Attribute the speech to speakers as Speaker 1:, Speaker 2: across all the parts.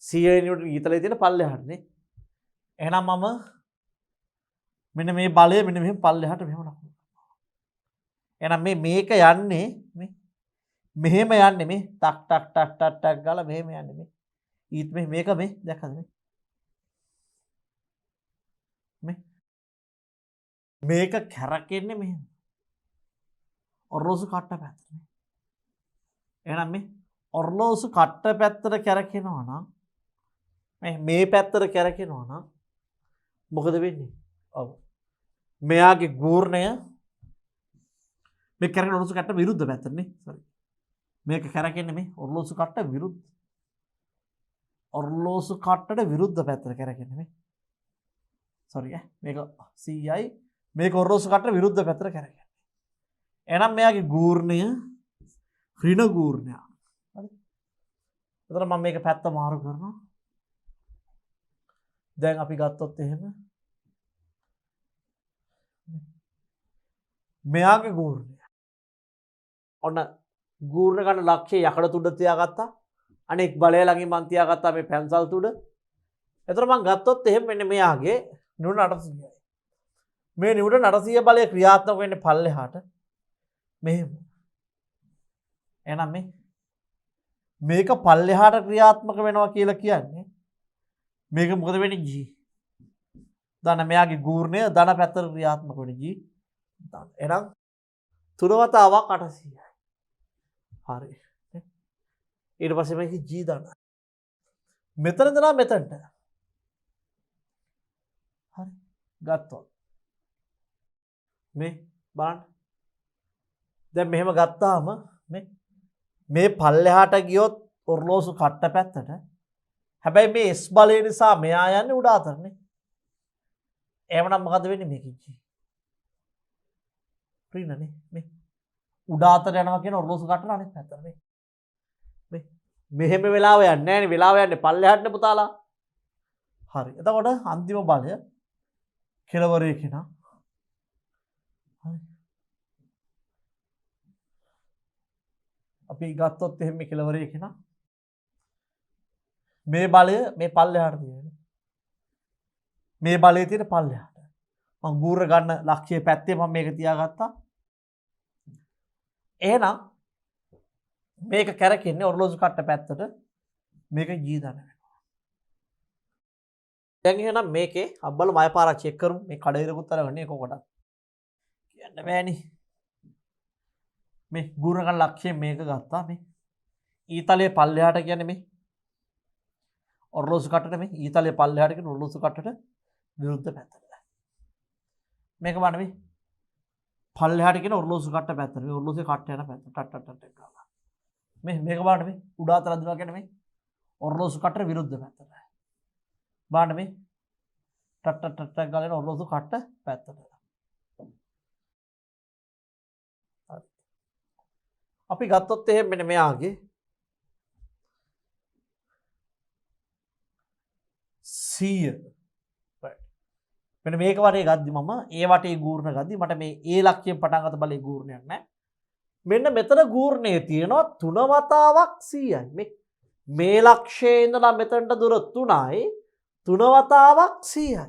Speaker 1: 100 Newton ඊතලයේ තියෙන පල්ලෙහාටනේ. එහෙනම් මම මෙන්න මේ බලය මෙන්න මෙහෙම පල්ලෙහාට මෙහෙම ලකුණු කරනවා. එහෙනම් මේක යන්නේ මෙහෙම යන්නේ මේ ටක් ටක් ටක් ටක් ටක් ගාලා මෙහෙම යන්නේ මේ. ඊත් මේක මේ දැක්කද මේ මේක කැරකෙන්නේ මෙහෙම. ඔරලෝසු කට්ට පැත්තට. එහෙනම් මේ ඔරලෝසු කට්ට පැත්තට කැරකෙනවා නම් මේ පැත්තට කැරකෙනවා නම් මොකද වෙන්නේ? ඔව්. මෙයාගේ ගූර්ණය මේ කැරකෙන ඔරලෝසු කට්ට විරුද්ධ පැත්තටනේ. සෝරි. මේක කැරකෙන්නේ මේ ඔරලෝසු කට්ට විරුද්ධ. ඔරලෝසු කට්ටට විරුද්ධ පැත්තට කැරකෙන්නේ මේ. සෝරි මේක 100යි මේක ඔරලෝසු කට්ටට විරුද්ධ පැත්තට කැරකෙන්නේ. එහෙනම් මෙයාගේ ගූර්ණය ඍණ ගූර්ණයක්. හරි. එතකොට මම මේක පැත්ත මාරු කරනවා. දැන් අපි ගත්තොත් එහෙම මෙයාගේ ගූර්ණය. ඔන්න ගූර්ණ ගන්න ලක්ෂ්‍ය යකඩ තුඩ තියාගත්තා. අනෙක් බලය ළඟින් මං තියාගත්තා මේ පැන්සල් තුඩ. එතකොට මං ගත්තොත් එහෙම මෙන්න මෙයාගේ නිව්ටන් 800යි. මේ නිව්ටන් 800 බලය ක්‍රියාත්මක වෙන්නේ පල්ලෙහාට. මෙහෙම. එහෙනම් මේක පල්ලෙහාට ක්‍රියාත්මක වෙනවා කියලා කියන්නේ මේක මොකද වෙන්නේ G. දන්න මෙයාගේ ගූර්ණය ධන පැත්තට ක්‍රියාත්මක වෙන්නේ G. එහෙනම් තුන වතාවක් 800යි. හරි. ඊට පස්සේ මේක G ධන. මෙතන ඉඳලා මෙතනට. හරි. ගත්තොත් මේ බලන්න. දැන් මෙහෙම ගත්තාම මේ පල්ලෙහාට ගියොත් ඔරලෝසු කට්ට පැත්තට. හැබැයි මේ S බලය නිසා මෙයා යන්නේ උඩ අතරනේ. එහෙමනම් මොකද වෙන්නේ මේකෙන්? ඍණනේ මේ උඩ අතර යනවා කියන ඔරලෝසු කට්ට අනෙක් පැත්තට මේ. මෙහෙම වෙලාව යන්නේ නැහැ නේ. වෙලාව යන්නේ පල්ලෙහාටනේ පුතාලා. හරි. එතකොට අන්තිම බලය කෙලවරේ කෙනා. හරි. අපි ගත්තොත් එහෙම මේ කෙලවරේ කෙනා. මේ බලය මේ පල්ලෙහාට තියෙන්නේ. මේ බලයේ තියෙන පල්ලෙහාට. මම ගූර්ණ ගන්න ලක්ෂ්‍යයේ පැත්තේ මම මේක තියාගත්තා. එහෙනම් මේක කැරකෙන්නේ ඔරලෝසු කට්ට පැත්තට. මේක G ධන වෙනවා. දැන් එහෙනම් මේකේ අබ්බල මය පාරක් චෙක් කරමු. මේ කඩේරකුත් අරගන්නේ කොකටද? කියන්න බෑනේ. මේ ගූර්ණ ගන්න ලක්ෂ්‍යයෙන් මේක ගත්තා මේ. ඊතලයේ පල්ලෙහාට කියන්නේ මේ ඔරලෝසු කට්ටට මේ ඊතලයේ පල්ලෙහාට කියන ඔරලෝසු කට්ටට විරුද්ධ පැත්තට. මේක බලන්න මේ පල්ලෙහාට කියන ඔරලෝසු කට්ට පැත්තට. මේ ඔරලෝසුවේ කට්ට යන පැත්ත. ටට් ටට් ටට් ගාලා. මේක බලන්න මේ උඩ අතර අදිනවා කියන්නේ මේ ඔරලෝසු කට්ටට විරුද්ධ පැත්තට. බලන්න මේ ටට් ටට් ටට් ගාලා යන ඔරලෝසු කට්ට පැත්තට. හරි. අපි ගත්තොත් එහෙම මෙන්න මෙයාගේ 100 මෙන්න මේක වටේ ගද්දි මම ඒ වටේ ගූර්ණ ගද්දි මට මේ ඒ ලක්ෂයෙන් පටන් ගත්ත බලේ ගූර්ණයක් නැහැ. මෙන්න මෙතන ගූර්ණයේ තියෙනවා 3 වතාවක් 100යි. මේ ලක්ෂයේ ඉඳලා මෙතනට දුර 3යි 3 වතාවක් 100යි.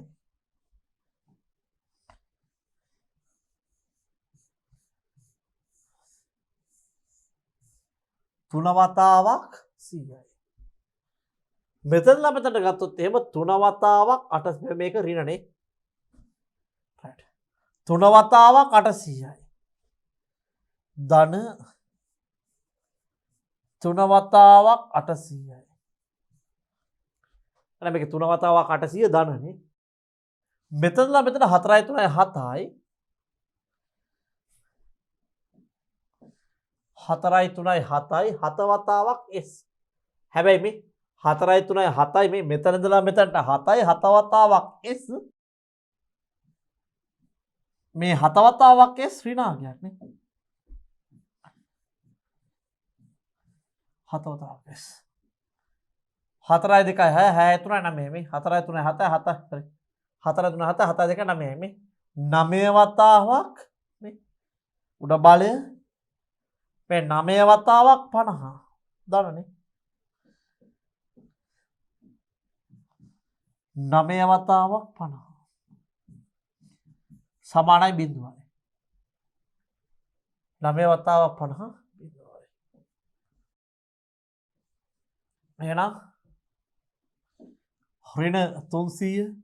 Speaker 1: තුන වතාවක් 100යි. මෙතනලා මෙතනට ගත්තොත් එහෙම 3 වතාවක් 8 මේක ඍණනේ. right. 3 වතාවක් 800යි. ධන 3 වතාවක් 800යි. එහෙනම් මේක 3 වතාවක් 800 ධනනේ. මෙතනලා මෙතන 4යි 3යි 7යි 4යි 3යි 7යි 7 වතාවක් S. හැබැයි මේ 4යි 3යි 7යි මේ මෙතන ඉඳලා මෙතනට 7යි 7 වතාවක් S. මේ 7 වතාවක් S ඍණාංගයක් නේ. 7 වතාවක් S. 4යි 2යි 6 6යි 3යි 9 මේ 4යි 3යි 7යි 7 sorry 4යි 3යි 7යි 7යි 2යි 9යි මේ 9 වතාවක් මේ උඩ බලය මේ 9 වතාවක් 50 දන්නනේ. 9 වතාවක් 50 සමානයි බිඳුවයි. 9 වතාවක් 50 බිඳුවයි. එහෙනම් ඍණ 300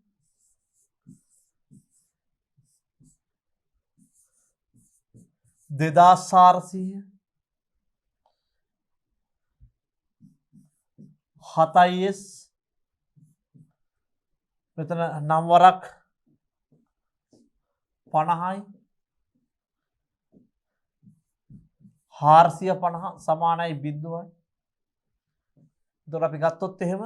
Speaker 1: 2400 7s මෙතන නම් වරක් 50යි 450 සමානයි බිඳුවයි. එතකොට අපි ගත්තොත් එහෙම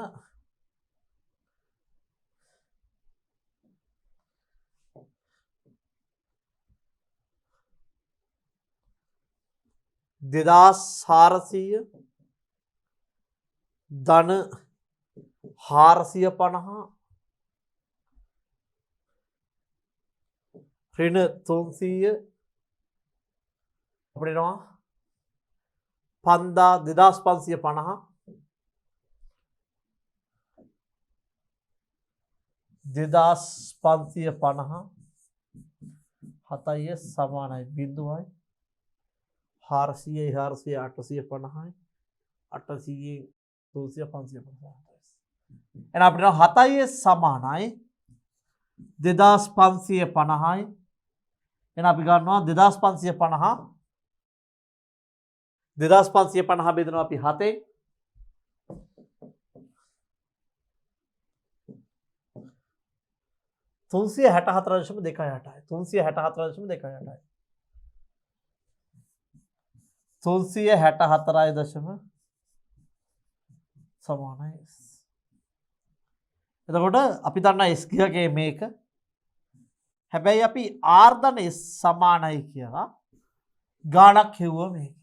Speaker 1: දෙදාස් 400 ධන 450 ඍණ 300 අපිට එනවා 2550 2550 7 සමානයි බිඳුවයි 400 400 850යි 800 300 550 එහෙනම් අපිට 7 සමානයි 2550යි එහෙනම් අපි ගන්නවා 2550 බෙදනවා අපි 7ෙන් 364.28යි 364.28යි 364 සමානයි S. එතකොට අපි දන්නා S කියගේ මේක. හැබැයි අපි R ධන S සමානයි කියලා ගාණක් හෙව්වා මේක.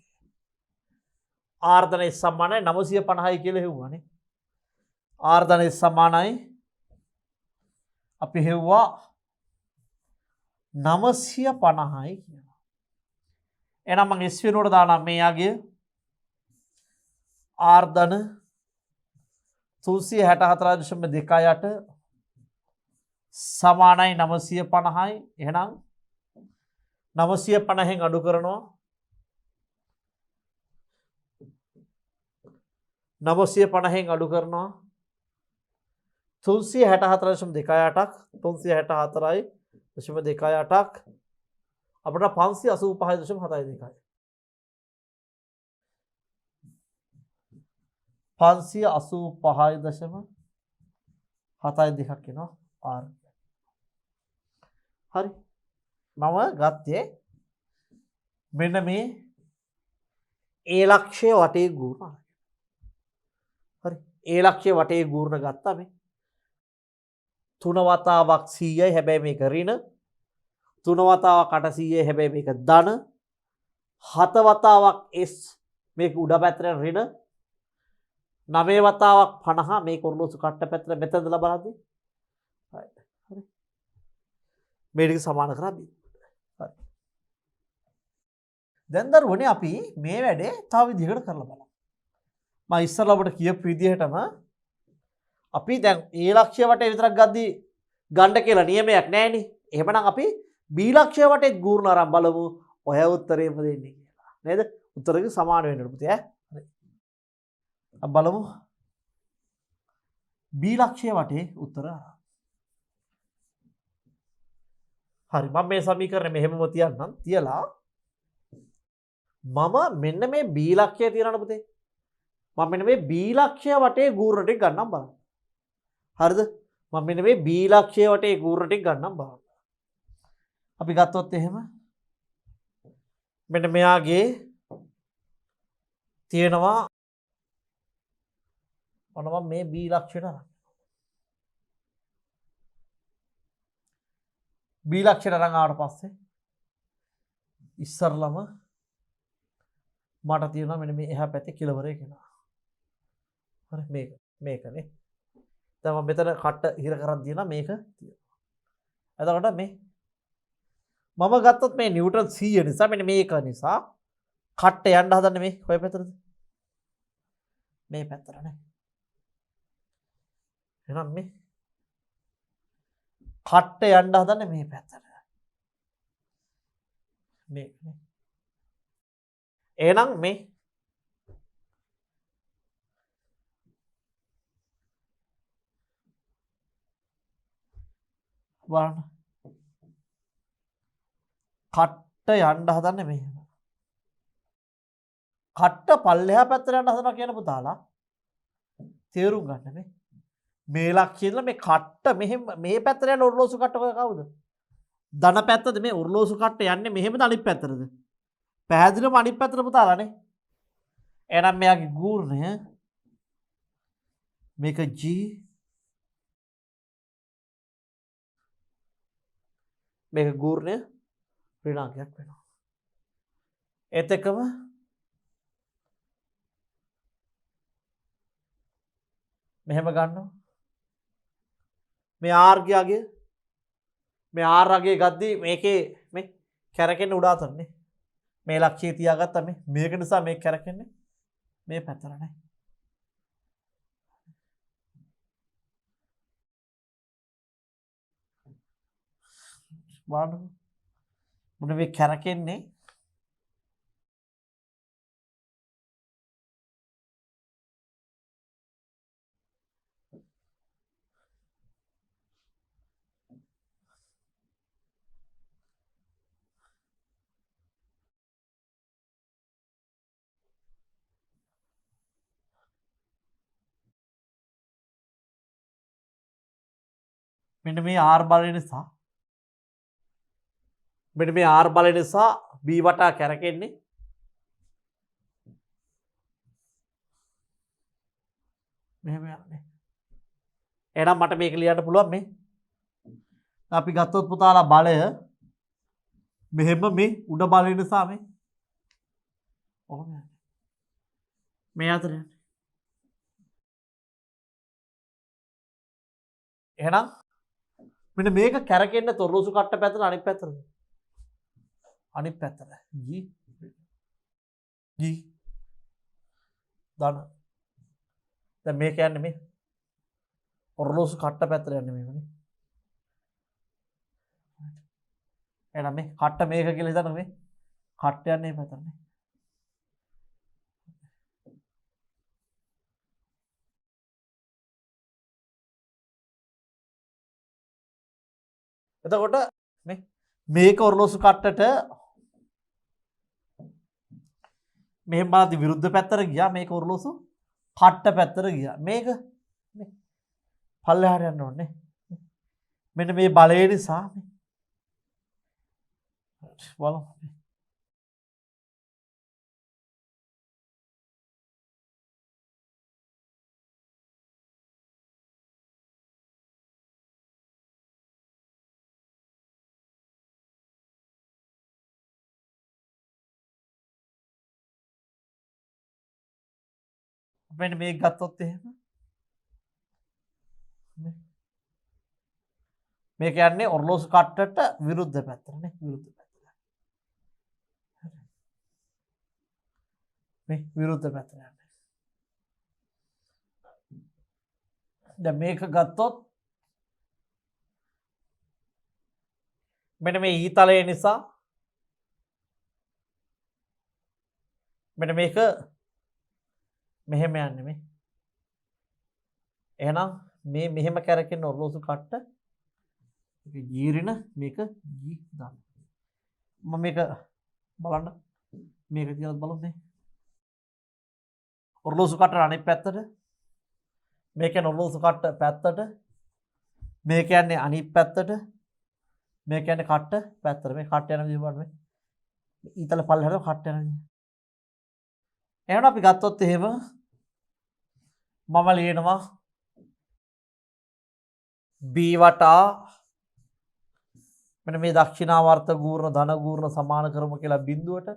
Speaker 1: R ධන S සමානයි 950යි කියලා හෙව්වානේ. R ධන S සමානයි අපි හෙව්වා 950යි කියලා. එහෙනම් මම S වෙනුවට දානවා මෙයාගේ R ධන 364.28 සමානයි 950යි. එහෙනම් 950න් අඩු කරනවා 364න් අඩු කරනවා 364.28ක් 364.28ක් අපිට 585.72යි 585.72ක් එනවා R. හරි. මම ගත්තේ මෙන්න මේ A ලක්ෂය වටේ ගූර්ණ. හරි. A ලක්ෂය වටේ ගූර්ණ ගත්තා මේ. 3 වතාවක් 100යි හැබැයි මේක ඍණ. 3 වතාවක් 800යි හැබැයි මේක ධන. 7 වතාවක් S මේක උඩ පැත්තට ඍණ. 9 වතාවක් 50 මේක ඔරලෝසු කට්ට පැත්තට මෙතනදලා බලද්දි. හරි. මේ ටික සමාන කරා බි. හරි. දැන් දරුවනේ අපි මේ වැඩේ තව විදිහකට කරලා බලමු. මම ඉස්සරලා ඔබට කියපු විදිහටම අපි දැන් A ලක්ෂ්‍ය වටේ විතරක් ගද්දි ගන්න කියලා නියමයක් නැහැනේ. එහෙමනම් අපි B ලක්ෂ්‍ය වටේ ගූර්ණ අරන් බලමු ඔය උත්තරේම දෙන්නේ කියලා. නේද? උත්තරෙක සමාන වෙන්න පුතේ ඈ. හරි. අපි බලමු B ලක්ෂ්‍ය වටේ උත්තර අරන්. හරි මම මේ සමීකරණය මෙහෙමම තියන්නම්. තියලා මම මෙන්න මේ B ලක්ෂ්‍ය තියනවනේ පුතේ. මම මෙන්න මේ B ලක්ෂ්‍ය වටේ ගූර්ණ ටික ගන්නම් බලන්න. හරිද? මම මෙන්න මේ B ලක්ෂ්‍ය වටේ ගූර්ණ ටික ගන්නම් බලන්න. අපි ගත්තොත් එහෙම මෙන්න මෙයාගේ තියෙනවා ඔන්න මම මේ B ලක්ෂයට අරන්. B ලක්ෂයට අරන් ආවට පස්සේ ඉස්සරලම මට තියෙනවා මෙන්න මේ එහා පැත්තේ කෙලවරේ කෙනා. හරි මේකනේ. දැන් මම මෙතන කට්ට හිර කරන් තියෙනවා මේක තියෙනවා. එතකොට මේ මම ගත්තොත් මේ නිව්ටන් 100 නිසා මෙන්න මේක නිසා කට්ට යන්න හදන්නේ මේ කොයි පැත්තටද? මේ පැත්තට නේ. එහෙනම් මේ කට්ට යන්න හදන්නේ මේ පැත්තට. මේ එහෙනම් මේ බලන්න කට්ට යන්න හදන්නේ මෙහෙම. කට්ට පල්ලෙහා පැත්තට යන්න හදනවා කියන පුතාලා තේරුම් ගන්න මේ. මේ ලක්ෂ්‍යයෙන් මේ කට්ට මෙහෙම මේ පැත්තට යන ඔරලෝසු කට්ට ඔය කවුද? ධන පැත්තද මේ ඔරලෝසු කට්ට යන්නේ මෙහෙමද අනිත් පැත්තටද? පැහැදිලිවම අනිත් පැත්තට පුතාලානේ. එහෙනම් මෙයාගේ ගූර්ණය මේක G මේක ගූර්ණය ඍණාංකයක් වෙනවා. ඒත් එක්කම මෙහෙම ගන්නවා. මේ R ගියාගේ මේ R අගේ ගද්දී මේකේ මේ කැරකෙන්නේ උඩ අතන්නේ. මේ ලක්ෂ්‍යය තියාගත්තා මේ. මේක නිසා මේක කැරකෙන්නේ මේ පැත්තට නෑ. බලන්න. මොන මේ කැරකෙන්නේ මෙන්න මේ R බලය නිසා මෙන්න මේ R බලය නිසා B වටා කැරකෙන්නේ මෙහෙම යන්නේ. එහෙනම් මට මේක ලියන්න පුළුවන් මේ. අපි ගත්තොත් පුතාලා බලය මෙහෙම මේ උඩ බලය නිසා මේ ඔහොම යන්නේ. මේ අතර යන්නේ. එහෙනම් මෙන්න මේක කැරකෙන්න තොරලෝසු කට්ට පැත්තට අනිත් පැත්තට. අනිත් පැත්තට. G දාන. දැන් මේක යන්නේ මේ ඔරලෝසු කට්ට පැත්තට යන්නේ මේකනේ. එහෙනම් මේ කට්ට මේක කියලා හිතන්න මේ කට්ට යන්නේ මේ පැත්තටනේ. එතකොට මේක ඔරලෝසු කට්ටට මෙහෙම බලද්දි විරුද්ධ පැත්තට ගියා. මේක ඔරලෝසු කට්ට පැත්තට ගියා. මේක පල්ලෙහාට යන්න ඕනේ. මෙන්න මේ බලය නිසා බලමු. මෙන්න මේක ගත්තොත් එහෙම මේක යන්නේ ඔරලෝසු කට්ටට විරුද්ධ පැත්තටනේ. විරුද්ධ පැත්තට. මේ විරුද්ධ පැත්තට යන්නේ. දැන් මේක ගත්තොත් මෙන්න මේ ඊතලය නිසා මෙන්න මේක මෙහෙම යන්නේ මේ. එහෙනම් මේ මෙහෙම කැරකෙන ඔරලෝසු කට්ට මේක ජීරින මේක ජී දාන්න. මම මේක බලන්න මේක කියලා බලමු මේ. ඔරලෝසු කට්ට අනිත් පැත්තට මේක යන ඔරලෝසු කට්ට පැත්තට මේක යන්නේ අනිත් පැත්තට මේක යන්නේ කට්ට පැත්තට. මේ කට්ට යන විදිහ බලන්න මේ. ඊතල පල්ලෙහාට කට්ට යන විදිහ. එහෙනම් අපි ගත්තොත් එහෙම මම ලියනවා B වටා මෙන්න මේ දක්ෂිනාවර්ත ගූර්ණ ධන ගූර්ණ සමාන කරමු කියලා බිඳුවට.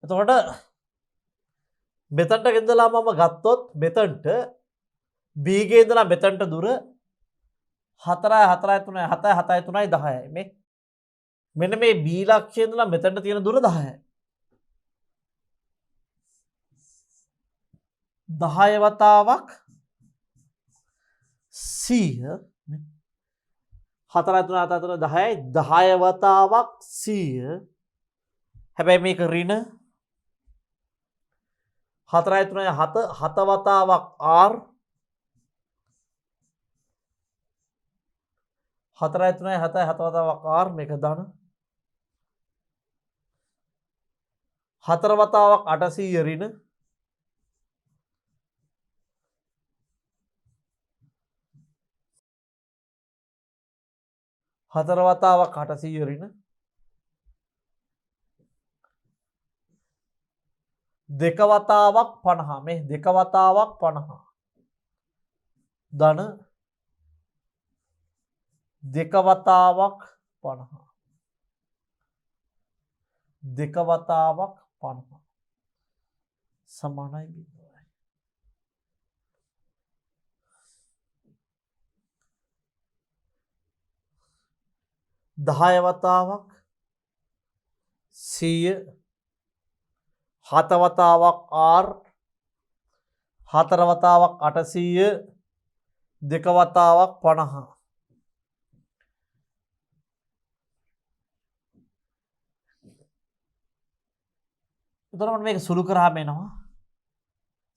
Speaker 1: එතකොට මෙතනට ගෙදලා මම ගත්තොත් මෙතනට B ගේ ඉඳලා මෙතනට දුර 4 4 3 7 7 3 10යි මේ. මෙන්න මේ B ලක්ෂයේ ඉඳලා මෙතනට තියෙන දුර 10යි. 10 වතාවක් 100 4 3 7 10යි 10 වතාවක් 100. හැබැයි මේක ඍණ 4 3 7 7 වතාවක් r 4 3 7 7 වතාවක් r මේක ධන 4 වතාවක් 800 ඍණ 4 වතාවක් 800 ඍණ 2 වතාවක් 50 මේ 2 වතාවක් 50 ධන 2 වතාවක් 50 2 වතාවක් 50 සමානයි 10 වතාවක් 100 7 වතාවක් r 4 වතාවක් 800 2 වතාවක් 50 එතකොට මේක සුළු කරාම එනවා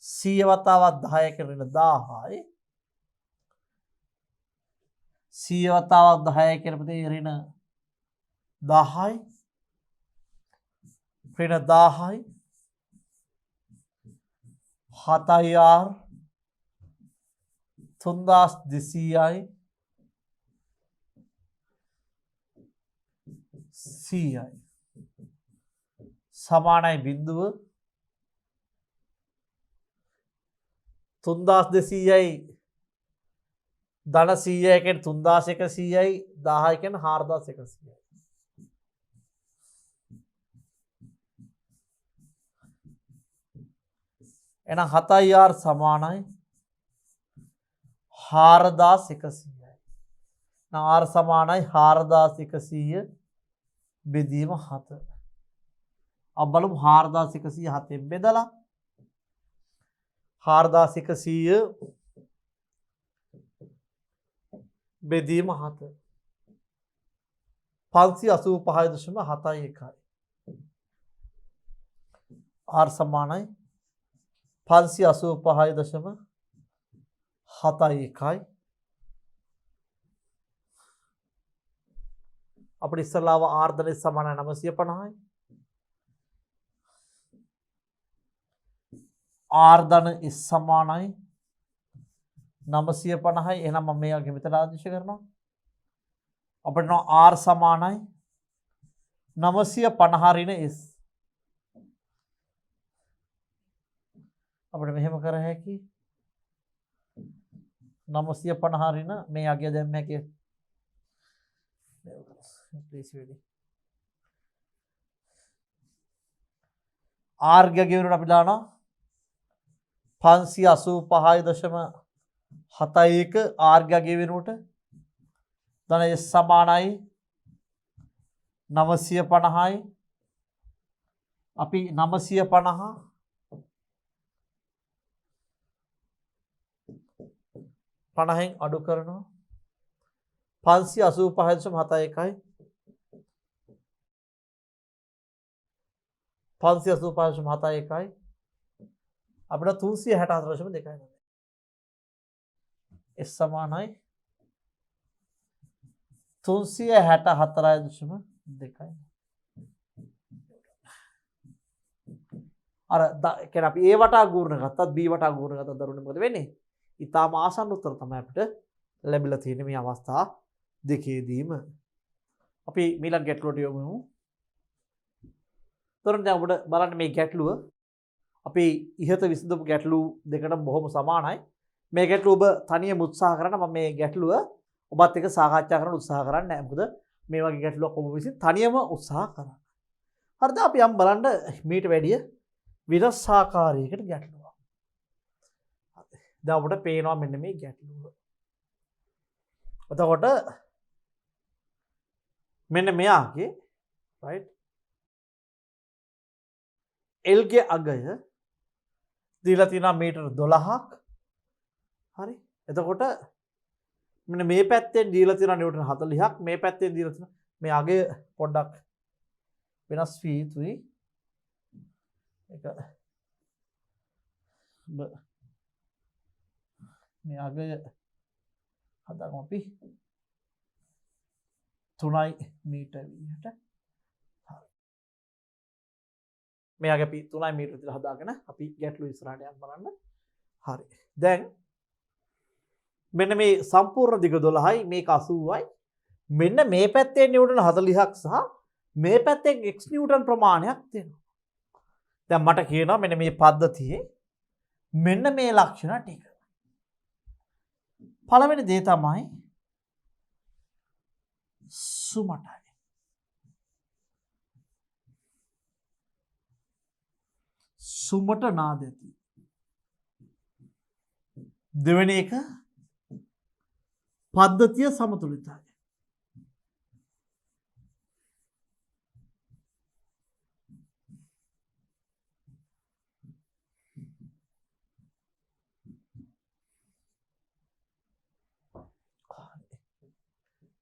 Speaker 1: 100 වතාවක් 10 කරන 1000යි 100 වතාවක් 10 කරපතේ ඍණ 10යි ඍණ 10යි 7යි r 3200යි 100යි සමානයි බිඳුව 3200යි ධන 100යි කියන්නේ 3100යි 10යි කියන්නේ 4100යි එහෙනම් 7යි r සමානයි 4100යි. නම් r සමානයි 4100 බෙදීම 7. අපි බලමු 4100 7ෙන් බෙදලා 4100 බෙදීම 7 585.71 r සමානයි 585.71 අපිට ඉස්සලාව r ධනෙ සමානයි 950යි r ධන is සමානයි 950යි එහෙනම් මම මේ වගේ මෙතන ආදේශ කරනවා අපිට නෝ r සමානයි 950 ඍණ s අපිට මෙහෙම කර හැකි 950 ඍණ මේ අගය දැම්ම හැකි r ගගේ වෙනකොට අපි දානවා 585.71 r ගගේ වෙනකොට ධන s සමානයි 950යි අපි 950 50න් අඩු කරනවා 585.71යි 585.71යි අපිට 364.2යි s සමානයි 364.2යි අර කියන්නේ අපි a වටා ගූර්ණ ගත්තත් b වටා ගූර්ණ ගත්තත් දරුවනේ මොකද වෙන්නේ? ඊටාම ආසන්න උත්තර තමයි අපිට ලැබිලා තියෙන්නේ මේ අවස්ථා දෙකේදීම. අපි ඊළඟ ගැටලුවට යමු. තොරන් දැන් ඔබට බලන්න මේ ගැටලුව අපි ඉහත විසඳපු ගැටලු දෙකට බොහොම සමානයි. මේ ගැටලුව ඔබ තනියම උත්සාහ කරන්න මම මේ ගැටලුව ඔබත් එක්ක සාකච්ඡා කරන්න උත්සාහ කරන්නේ නැහැ. මොකද මේ වගේ ගැටලුවක් ඔබ විසින් තනියම උත්සාහ කරන්න. හරිද? අපි යම් බලන්න මීට වැඩිය විරස් ආකාරයකට ගැටලුවක්. දැන් ඔබට පේනවා මෙන්න මේ ගැටලුව. එතකොට මෙන්න මෙයාගේ right L ගේ අගය දීලා තියෙනවා මීටර 12ක්. හරි. එතකොට මෙන්න මේ පැත්තෙන් දීලා තියෙනවා නිව්ටන් 40ක් මේ පැත්තෙන් දීලා තියෙනවා මේ අගය පොඩ්ඩක් වෙනස් වී යුතුයි ඒක මේ අගය හදාගමු අපි 3 මීටර විදිහට මේ අග අපි 3 මීටර විතර හදාගෙන අපි ගැටලු ඉස්සරහට යන්න බලන්න හරි දැන් මෙන්න මේ සම්පූර්ණ දිග 12යි මේක 80යි මෙන්න මේ පැත්තේ නිව්ටන් 40ක් සහ මේ පැත්තෙන් x නිව්ටන් ප්‍රමාණයක් තියෙනවා දැන් මට කියනවා මෙන්න මේ පද්ධතියේ මෙන්න මේ ලක්ෂණ ටික පළවෙනි දේ තමයි සුමටයි සුමට නාදති දෙවෙනි එක පද්ධතිය සමතුලිතයි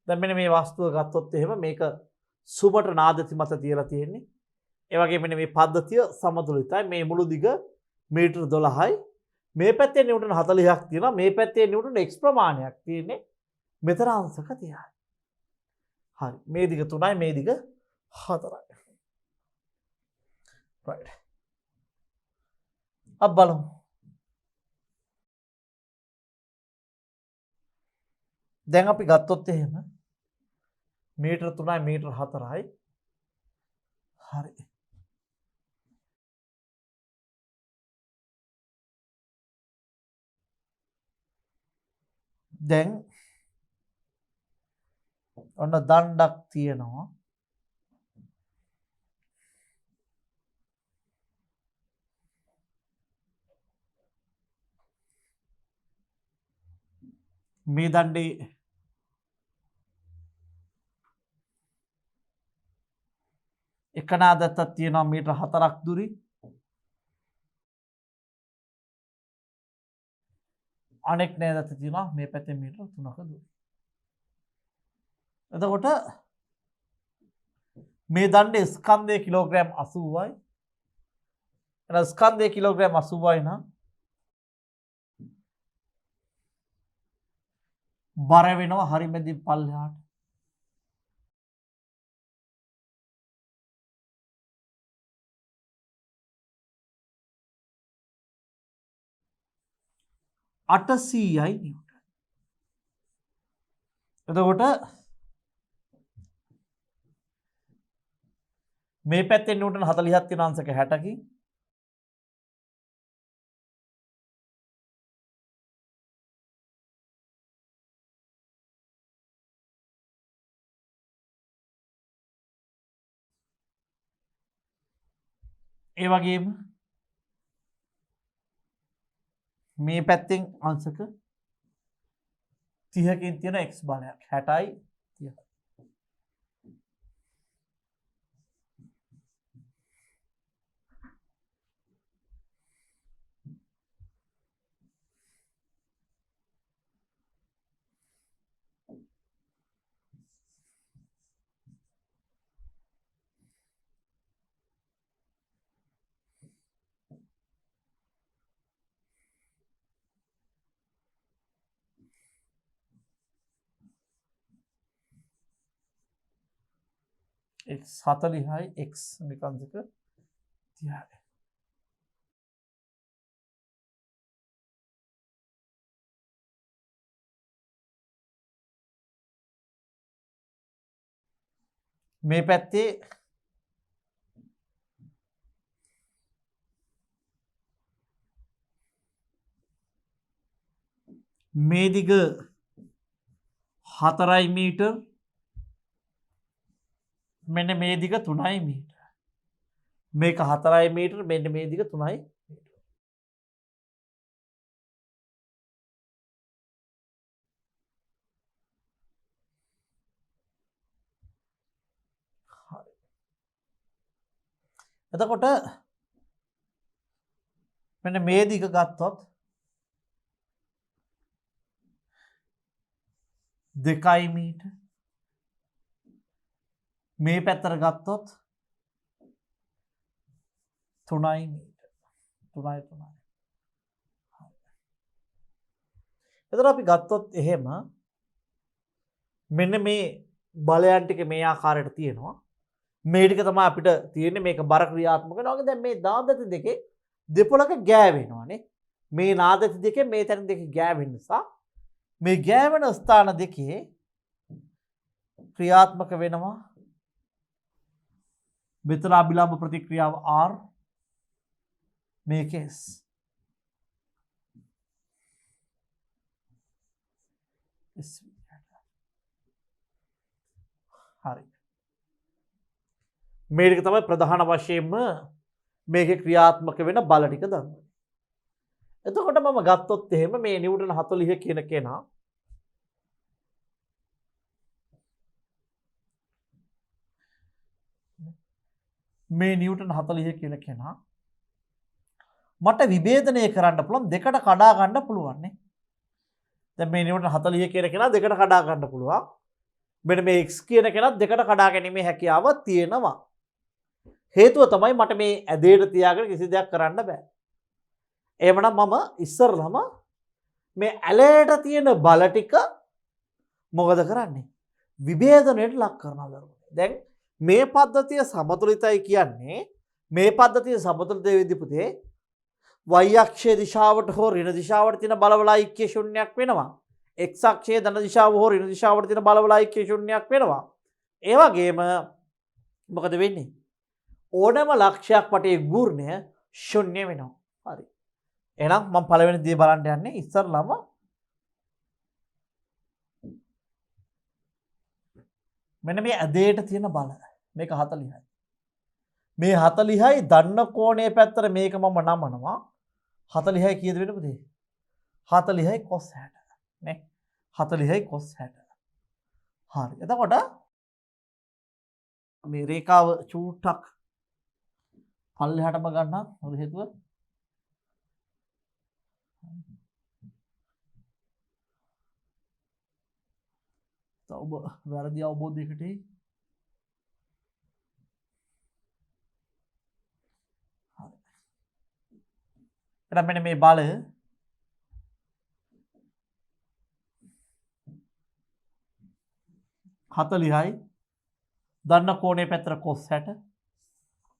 Speaker 1: දැන් මෙන්න මේ වස්තුව ගත්තොත් එහෙම මේක සුමට නාදති මත තියලා තියෙන්නේ ඒ වගේ මෙන්න මේ පද්ධතිය සමතුලිතයි මේ මුළු දිග මීටර 12යි මේ පැත්තේ නිව්ටන් 40ක් තියෙනවා මේ පැත්තේ නිව්ටන් x ප්‍රමාණයක් තියෙන්නේ මෙතන අංශක 30යි හරි මේ දිග 3යි මේ දිග 4යි right अब බලමු දැන් අපි ගත්තොත් එහෙම මීටර 3යි මීටර 4යි හරි දැන් ඔන්න දණ්ඩක් තියෙනවා මේ දණ්ඩේ එක නාදත්තක් තියෙනවා මීටර 4ක් දුරින් අනෙක් නෑදත්ත තියෙනවා මේ පැත්තේ මීටර 3ක දුරින් එතකොට මේ දණ්ඩේ ස්කන්ධය කිලෝග්‍රෑම් 80යි එන ස්කන්ධය කිලෝග්‍රෑම් 80යි නම් බර වෙනවා හරි මැදින් පල්ලෙහාට අටසීයයි නිව්ටන් එතකොට මේ පැත්තේ නිව්ටන් 40ක් තියෙන අංශක 60කින් ඒ වගේම මේ පැත්තෙන් අංශක 30කින් තියෙන x බලයක් 60යි 30යි x 40යි x නිකන්සක 30යි මේ පැත්තේ මේ දිග 4යි මීටර් මෙන්න මේ දිග 3යි මීටර් මේක 4යි මීටර් මෙන්න මේ දිග 3යි මීටර් හරි එතකොට මෙන්න මේ දිග ගත්තොත් 2 මීටර්. මේ පැත්තට ගත්තොත් 3 මීටර්. 3. එතකොට අපි ගත්තොත් එහෙම මෙන්න මේ බලයන් ටික මේ ආකාරයට තියෙනවා. මේ ටික තමයි අපිට තියෙන්නේ මේක බර ක්‍රියාත්මක වෙනවා. වගේ දැන් මේ නාදති දෙකේ දෙපොළක ගෑවෙනවානේ. මේ නාදති දෙකේ මේ තැන දෙකේ ගෑවෙන නිසා මේ ගෑවෙන ස්ථාන දෙකේ ක්‍රියාත්මක වෙනවා මෙතන අභිලම්බ ප්‍රතික්‍රියාව R මේකේ S. හරි. මේ ටික තමයි ප්‍රධාන වශයෙන්ම මේකේ ක්‍රියාත්මක වෙන බල ටික දන්වන්නේ. එතකොට මම ගත්තොත් එහෙම මේ නිව්ටන් 40 කියන කෙනා මට විභේදනය කරන්න පුළුවන් දෙකට කඩා ගන්න පුළුවන් නේ. දැන් මේ නිව්ටන් 40 කියන කෙනා දෙකට කඩා ගන්න පුළුවන්. මෙන්න මේ x කියන කෙනත් දෙකට කඩා ගැනීමේ හැකියාව තියෙනවා. හේතුව තමයි මට මේ ඇදේට තියාගෙන කිසි දෙයක් කරන්න බෑ. එහෙමනම් මම ඉස්සරලම මේ ඇලයට තියෙන බල ටික මොකද කරන්නේ? විභේදනයට ලක් කරනවා දරුවනේ. දැන් මේ පද්ධතිය සමතුලිතයි කියන්නේ මේ පද්ධතිය සමතුලිත වෙද්දී පුතේ y අක්ෂයේ දිශාවට හෝ ඍණ දිශාවට තියෙන බලවල ඓක්‍ය ශූන්‍යයක් වෙනවා. x අක්ෂයේ ධන දිශාව හෝ ඍණ දිශාවට තියෙන බලවල ඓක්‍ය ශූන්‍යයක් වෙනවා. ඒ වගේම මොකද වෙන්නේ? ඕනෑම ලක්ෂයක් වටේ ගූර්ණය ශූන්‍ය වෙනවා. හරි. එහෙනම් මම පළවෙනි දේ බලන්න යන්නේ ඉස්සරලම මෙන්න මේ ඇදේට තියෙන බල. මේක 40යි. මේ 40යි දන්න කෝණයේ පැත්තට මේක මම නමනවා. 40යි කීයද වෙන්නේ පුතේ? 40යි cos 60. නේ? 40යි cos 60. හරි. එතකොට මේ රේඛාව චූට්ටක් පල්ලෙහාටම ගන්නම්. මොකද හේතුව? ඔබ වැරදි අවබෝධයකට හරි. එහෙනම් මෙන්න මේ බල හතලිහයි දන්න කෝණයේ පැත්තට cos 60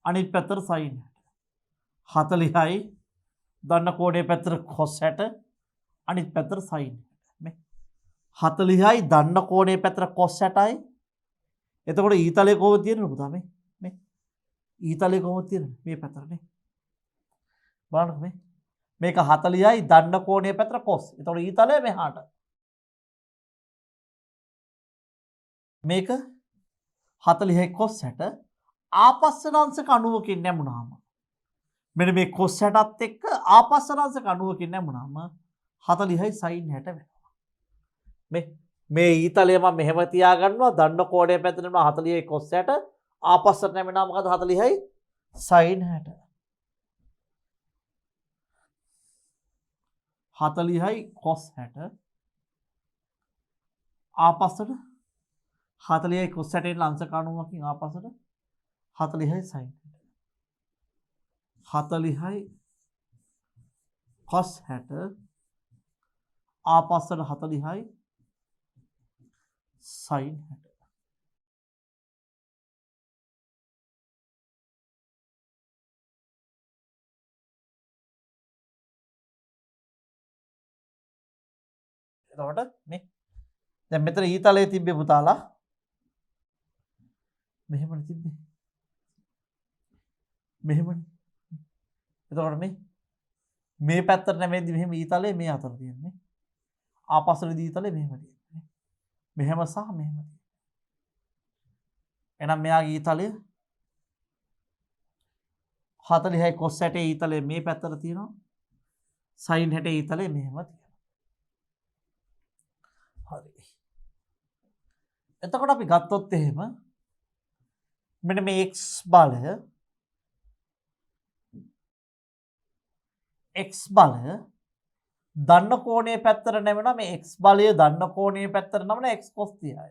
Speaker 1: අනිත් පැත්තට sin 60. 40යි දන්න කෝණයේ පැත්තට cos 60 අනිත් පැත්තට sin 60. 40යි දන්න කෝණයේ පැත්තට cos 60යි. එතකොට ඊතලයේ කොහොමද තියෙන්නේ පුතා මේ? ඊතලයේ කොහොමද තියෙන්නේ? මේ පැත්තට නේ. බලන්න මේ. මේක 40යි දන්න කෝණයේ පැත්තට cos. එතකොට ඊතලය මෙහාට. මේක 40යි cos 60 ආපස්සනාංශක 90කින් නැමුණාම මෙන්න මේ cos 60ත් එක්ක ආපස්සනාංශක 90කින් නැමුණාම 40යි sin 60 වෙනවා. මේ ඊතලය මම මෙහෙම තියා ගන්නවා දන්න කෝණයේ පැත්තට යනවා 40යි cos 60 ආපස්සට නැමෙනවා මොකද 40යි sin 60. 40යි cos 60 ආපස්සට 40යි cos 60 අංශක 90කින් ආපස්සට 40යි sin 40යි cos 60 ආපස්සට 40යි sin 60. එතකොට මේ දැන් මෙතන ඊතලයේ තිබ්බේ පුතාලා මෙහෙමනේ තිබ්බේ. මෙහෙමනේ. එතකොට මේ පැත්තට නැමෙද්දි මෙහෙම ඊතලයේ මේ අතර තියෙන්නේ. ආපස්සට ඊතලයේ මෙහෙම තියෙන්නේ. මෙහෙම සහ මෙහෙම තියෙන්නේ. එහෙනම් මෙයාගේ ඊතලය 40යි cos 60 ඊතලයේ මේ පැත්තට තියෙනවා. sin 60 ඊතලයේ මෙහෙම තියෙනවා. හරි. එතකොට අපි ගත්තොත් එහෙම මෙන්න මේ x බලය දන්න කෝණයේ පැත්තට නැමෙනවා මේ x බලය දන්න කෝණයේ පැත්තට නමන x cos 30යි.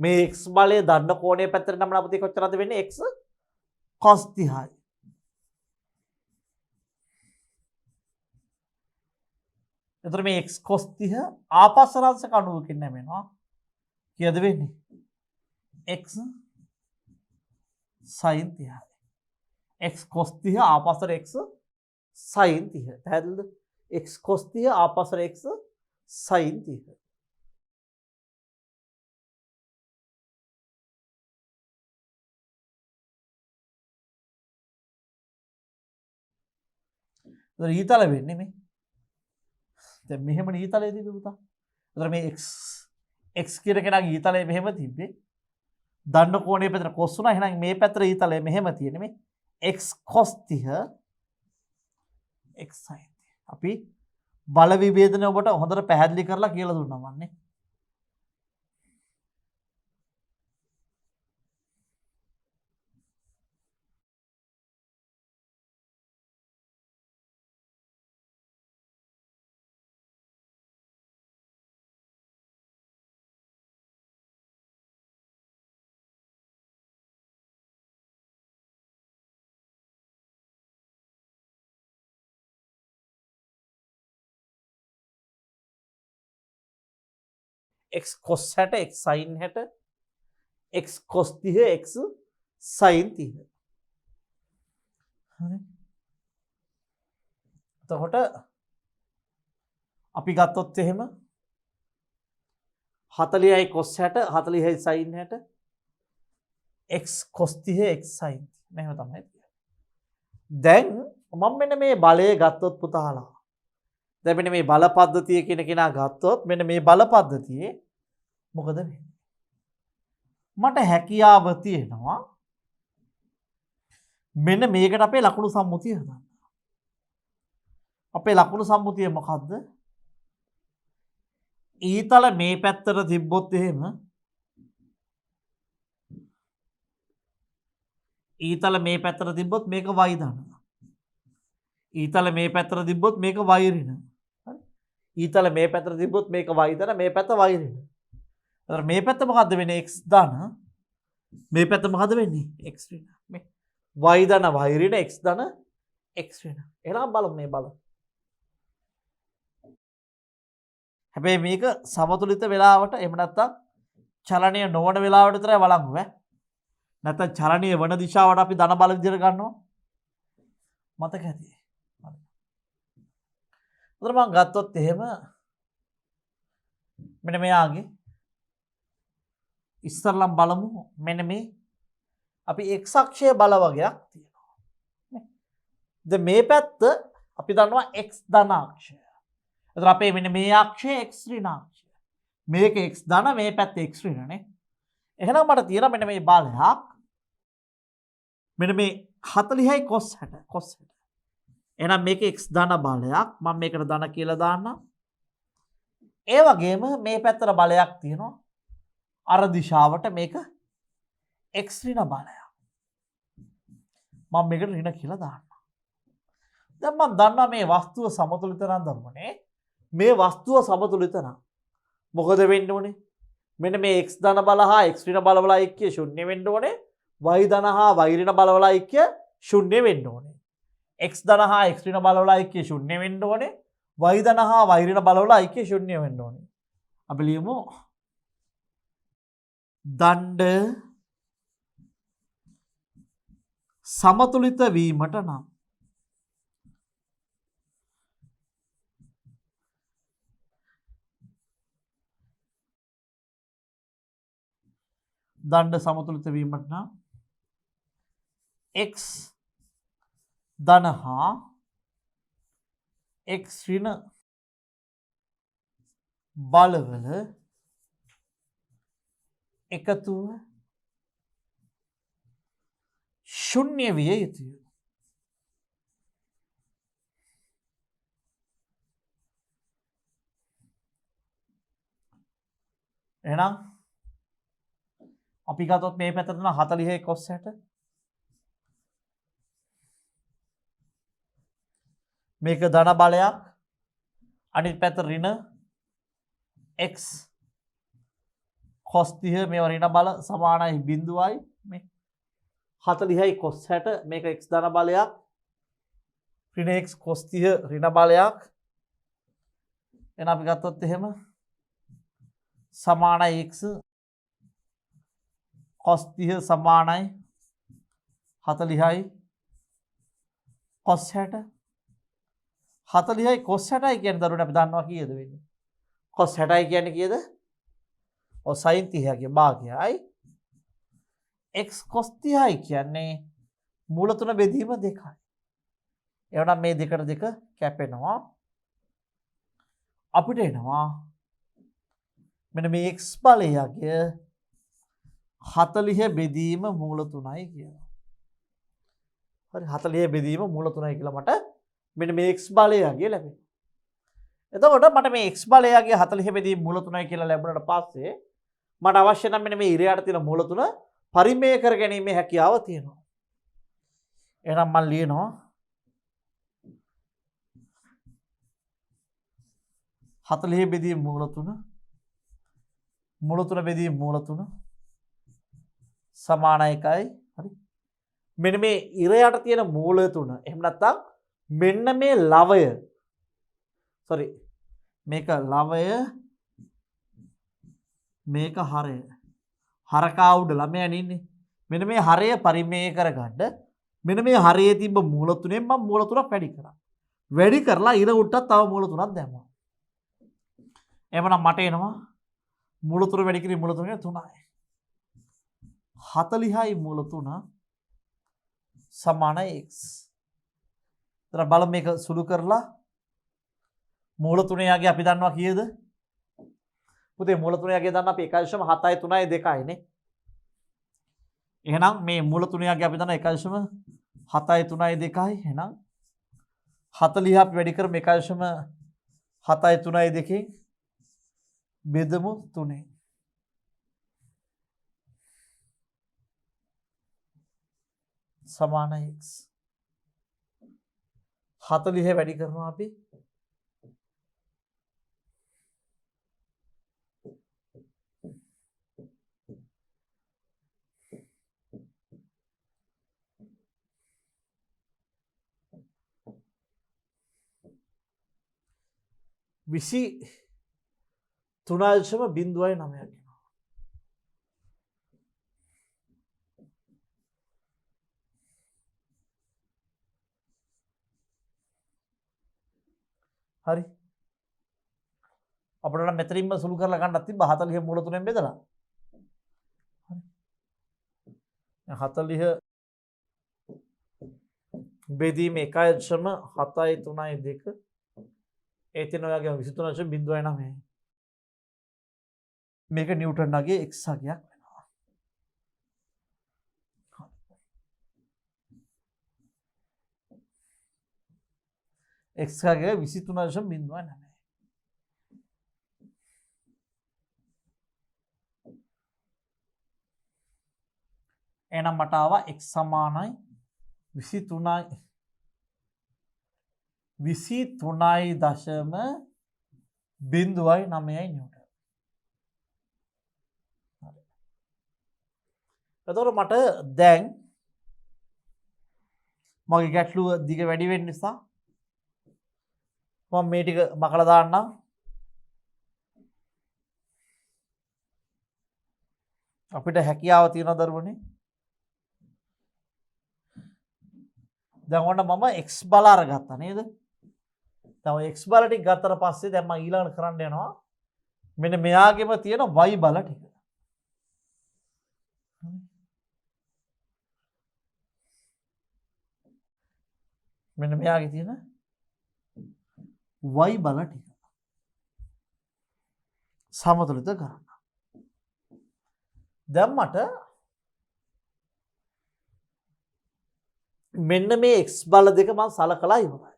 Speaker 1: මේ x බලය දන්න කෝණයේ පැත්තට නමන අපිට කොච්චරද වෙන්නේ x cos 30යි. එතකොට මේ x cos 30 ආපස්සරංශක අණුවකින් නැමෙනවා. කීයද වෙන්නේ? x sin 30යි. x cos 30 ආපස්සට x sin 30. පැහැදිලිද? x cos 30 ආපස්සට x sin 30. එතකොට ඊතල වෙන්නේ මේ. දැන් මෙහෙම ඊතලයේ තිබ්බේ පුතා. එතකොට මේ x කියන කෙනාගේ ඊතලය මෙහෙම තිබ්බේ. දන්න කෝණයේ පැත්තට cos උනා. එහෙනම් මේ පැත්තට ඊතලය මෙහෙම තියෙන්නේ මේ x cos 30 x sin 30. අපි බල විභේදනය ඔබට හොඳට පැහැදිලි කරලා කියලා දුන්නා මන්නේ. x cos 60 x sin 60 x cos 30 x sin 30. හරි. එතකොට අපි ගත්තොත් එහෙම 40යි cos 60 40යි sin 60 x cos 30 x sin 30. මෙහෙම තමයි කියන්නේ. දැන් මම මෙන්න මේ බලය ගත්තොත් පුතාලා දැන් මෙන්න මේ බල පද්ධතිය කියන කෙනා ගත්තොත් මෙන්න මේ බල පද්ධතියේ මොකද වෙන්නේ? මට හැකියාව තියෙනවා මෙන්න මේකට අපේ ලකුණු සම්මුතිය හදන්න. අපේ ලකුණු සම්මුතිය මොකද්ද? ඊතල මේ පැත්තට තිබ්බොත් එහෙම ඊතල මේ පැත්තට තිබ්බොත් මේක y දානවා. ඊතල මේ පැත්තට තිබ්බොත් මේක y ඍණ. හරි. ඊතල මේ පැත්තට තිබ්බොත් මේක y දාන මේ පැත්ත y ඍණ. එතකොට මේ පැත්ත මොකද්ද වෙන්නේ? x දාන. මේ පැත්ත මොකද්ද වෙන්නේ? x ඍණ. මේ y දාන y ඍණ x දාන x ඍණ. එහෙනම් බලමු මේ බලමු. හැබැයි මේක සමතුලිත වෙලාවට එහෙම නැත්නම් චලනීය නොවන වෙලාවට විතරයි වළංගු ඈ. නැත්නම් චලනීය වන දිශාවට අපි ධන බල විදිහට ගන්නවා. මතක ඇති. උදේ මම ගත්තොත් එහෙම මෙන්න මෙයාගේ ඉස්සරලම් බලමු මෙන්න මේ අපි x අක්ෂයේ බල වගයක් තියෙනවා. දැන් මේ පැත්ත අපි දන්නවා x ධන අක්ෂය. එතකොට අපේ මෙන්න මේ අක්ෂය x ඍණ අක්ෂය. මේක x ධන මේ පැත්ත x ඍණනේ. එහෙනම් මට තියෙනවා මෙන්න මේ බලයක් මෙන්න මේ 40යි cos 60 cos 60. එහෙනම් මේක x ධන බලයක් මම මේකට ධන කියලා දාන්නම්. ඒ වගේම මේ පැත්තට බලයක් තියෙනවා අර දිශාවට මේක x ඍණ බලයක්. මම මේකට ඍණ කියලා දාන්නම්. දැන් මම දන්නවා මේ වස්තුව සමතුලිත නම් ධර්මනේ. මේ වස්තුව සමතුලිත නම් මොකද වෙන්න ඕනේ? මෙන්න මේ x ධන බල හා x ඍණ බල වල ඓක්‍ය ශුන්‍ය වෙන්න ඕනේ. y ධන හා y ඍණ බල වල ඓක්‍ය ශුන්‍ය වෙන්න ඕනේ. x ධන හා x ඍණ බල වල ඓක්‍ය ශුන්‍ය වෙන්න ඕනේ. y ධන හා y ඍණ බල වල ඓක්‍ය ශුන්‍ය වෙන්න ඕනේ. අපි ලියමු දණ්ඩ සමතුලිත වීමට නම් දණ්ඩ සමතුලිත වීමට නම් x ධන හා x ඍණ බලවල එකතුව ශුන්‍ය විය යුතුය. එහෙනම් අපි ගත්තොත් මේ පැත්තට නම් 40 cos 60 මේක ධන බලයක් අනිත් පැත්ත ඍණ x cos 30 මේවා ඍණ බල සමානයි 0යි මේ 40යි cos 60 මේක x ධන බලයක් ඍණ x cos 30 ඍණ බලයක් එහෙනම් අපි ගත්තොත් එහෙම සමානයි x cos 30 සමානයි 40යි cos 60 40යි cos 60යි කියන්නේ දරුවනේ අපි දන්නවා කීයද වෙන්නේ cos 60යි කියන්නේ කීයද ඔය sin 30ගේ භාගයයි x cos 30යි කියන්නේ මූල තුන බෙදීම 2යි එවනම් මේ දෙකට දෙක කැපෙනවා අපිට එනවා මෙන්න මේ x බලයගේ 40 බෙදීම මූල 3යි කියලා. හරි 40 බෙදීම මූල 3යි කියලා මට මෙන්න මේ x බලයගේ ලැබෙනවා. එතකොට මට මේ x බලයගේ 40 බෙදීම මූල 3යි කියලා ලැබුණාට පස්සේ මට අවශ්‍ය නම් මෙන්න මේ ඉරයට තියෙන මූල 3 පරිමේය කර ගැනීමේ හැකියාව තියෙනවා. එහෙනම් මම ලියනවා 40 බෙදීම මූල 3 මූල 3 බෙදීම මූල 3 සමාන 1යි හරි මෙන්න මේ ඉරයට තියෙන මූල 3 එහෙම නැත්නම් මෙන්න මේ ලවය මේක ලවය මේක හරය හරකා උඩ ළමයා ඉන්නේ මෙන්න මේ හරය පරිමේය කරගන්න මෙන්න මේ හරයේ තිබ්බ මූල 3ෙන් මම මූල 3ක් වැඩි කරලා ඉර උඩට තව මූල 3ක් දැම්මා එහෙනම් මට එනවා මූල 3 වැඩි කිරීම මූල 3 3යි 40යි මූල 3 සමානයි x. තර බලමු මේක සුළු කරලා මූල 3 යගේ අපි දන්නවා කීයද? පුතේ මූල 3 යගේ දන්නා අපි 1.7යි 3යි 2යි නේ. එහෙනම් මේ මූල 3 යගේ අපි දන්නා 1.7යි 3යි 2යි. එහෙනම් 40 අපි වැඩි කරමු 1.7යි 3යි 2කින් බෙදමු 3. සමාන x 40 වැඩි කරනවා අපි විසි තුනාංශම 0.9 හරි අපිට නම් මෙතනින්ම සුළු කරලා ගන්නත් තිබ්බ 40 මූල 3ෙන් බෙදලා හරි 40 බෙදීම 1.7යි 3යි 2 ඒ තියෙන ඔයගේ 23.9 මේක නිව්ටන්ගේ x අගයක් වෙනවා x අගය 23.9 එහෙනම් මට ආවා x සමානයි 23යි 23.9 නිව්ටන්. එතකොට මට දැන් මගේ ගැටලුව දිග වැඩි වෙන්න නිසා මම මේ ටික මකලා දාන්නම්. අපිට හැකියාව තියෙන දරුවනේ. දැන් ඔන්න මම x බල අරගත්තා නේද? දැන් x බල ටික ගත්තට පස්සේ දැන් මම ඊළඟට කරන්න යනවා මෙන්න මෙයාගෙම තියෙන y බල ටික. මෙන්න මෙයාගේ තියෙන y බල ටික සමතුලිත කරන්න. දැන් මට මෙන්න මේ x බල දෙක මම සලකලා ඉවරයි.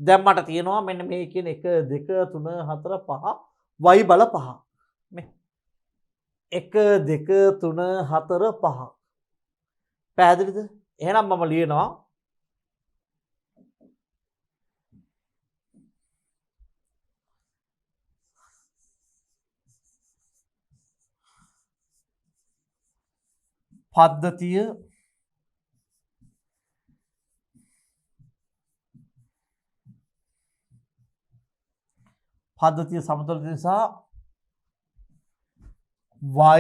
Speaker 1: දැන් මට තියෙනවා මෙන්න මේ කියන 1 2 3 4 5 y බල 5. මේ 1 2 3 4 5. පැහැදිලිද? එහෙනම් මම ලියනවා පද්ධතිය සමතුලිත නිසා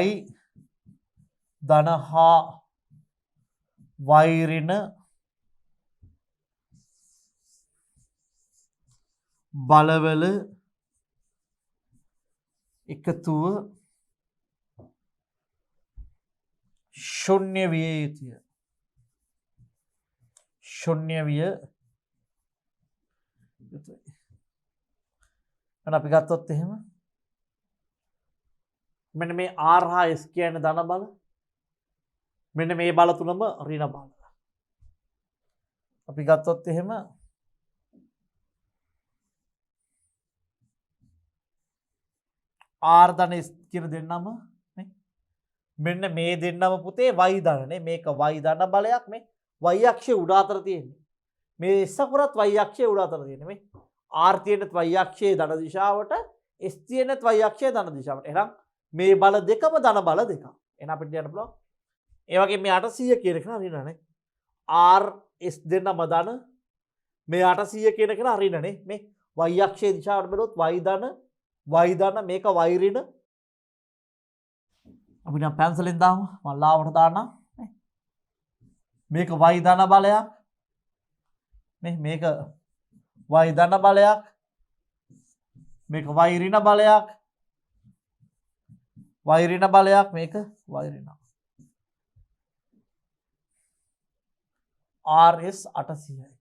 Speaker 1: y ධන හා y ඍණ බලවල එකතුව ශුන්‍ය විය යුතුය. ශුන්‍ය විය යුතුයි. අපි ගත්තොත් එහෙම මෙන්න මේ R හා S කියන්නේ ධන බල. මෙන්න මේ බල තුනම ඍණ බල. අපි ගත්තොත් එහෙම R ධන S කියන දෙන්නම මෙන්න මේ දෙන්නම පුතේ y ධනනේ. මේක y ධන බලයක්. මේ y අක්ෂයේ උඩ අතර තියෙන්නේ. මේ S අකුරත් y අක්ෂයේ උඩ අතර තියෙන්නේ. මේ R තියෙනත් y අක්ෂයේ ධන දිශාවට, S තියෙනත් y අක්ෂයේ ධන දිශාවට. එහෙනම් මේ බල දෙකම ධන බල දෙකක්. එහෙනම් අපිට කියන්න පුළුවන්. ඒ වගේ මේ 800 කියන එක හරිනනේ. R S දෙන්නම ධන. මේ 800 කියන එක හරිනනේ. මේ y අක්ෂයේ දිශාවට බලුවොත් y ධන මේක y ඍණ. අපි නම් පැන්සලෙන් දාමු. මම ලාවට දාන්නම්. මේක y ධන බලයක්. මේක y ධන බලයක්. මේක y ඍණ බලයක්. y ඍණ බලයක්. මේක y ඍණ. RS 800යි.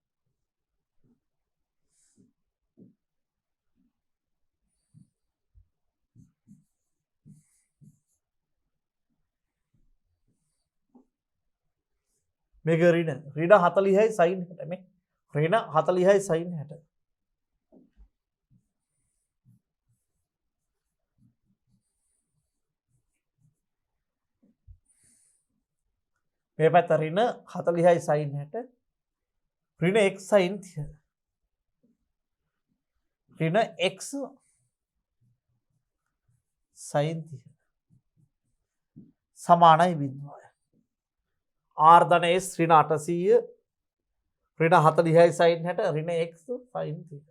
Speaker 1: මේක ඍණ 40යි sin 60. මේ ඍණ 40යි sin 60. මේ පැත්ත ඍණ 40යි sin 60. ඍණ x sin 30. ඍණ x sin 30 සමානයි බිඳුවයි. R ධන S ඍණ 800 ඍණ 40යි sin 60 ඍණ x sin 30.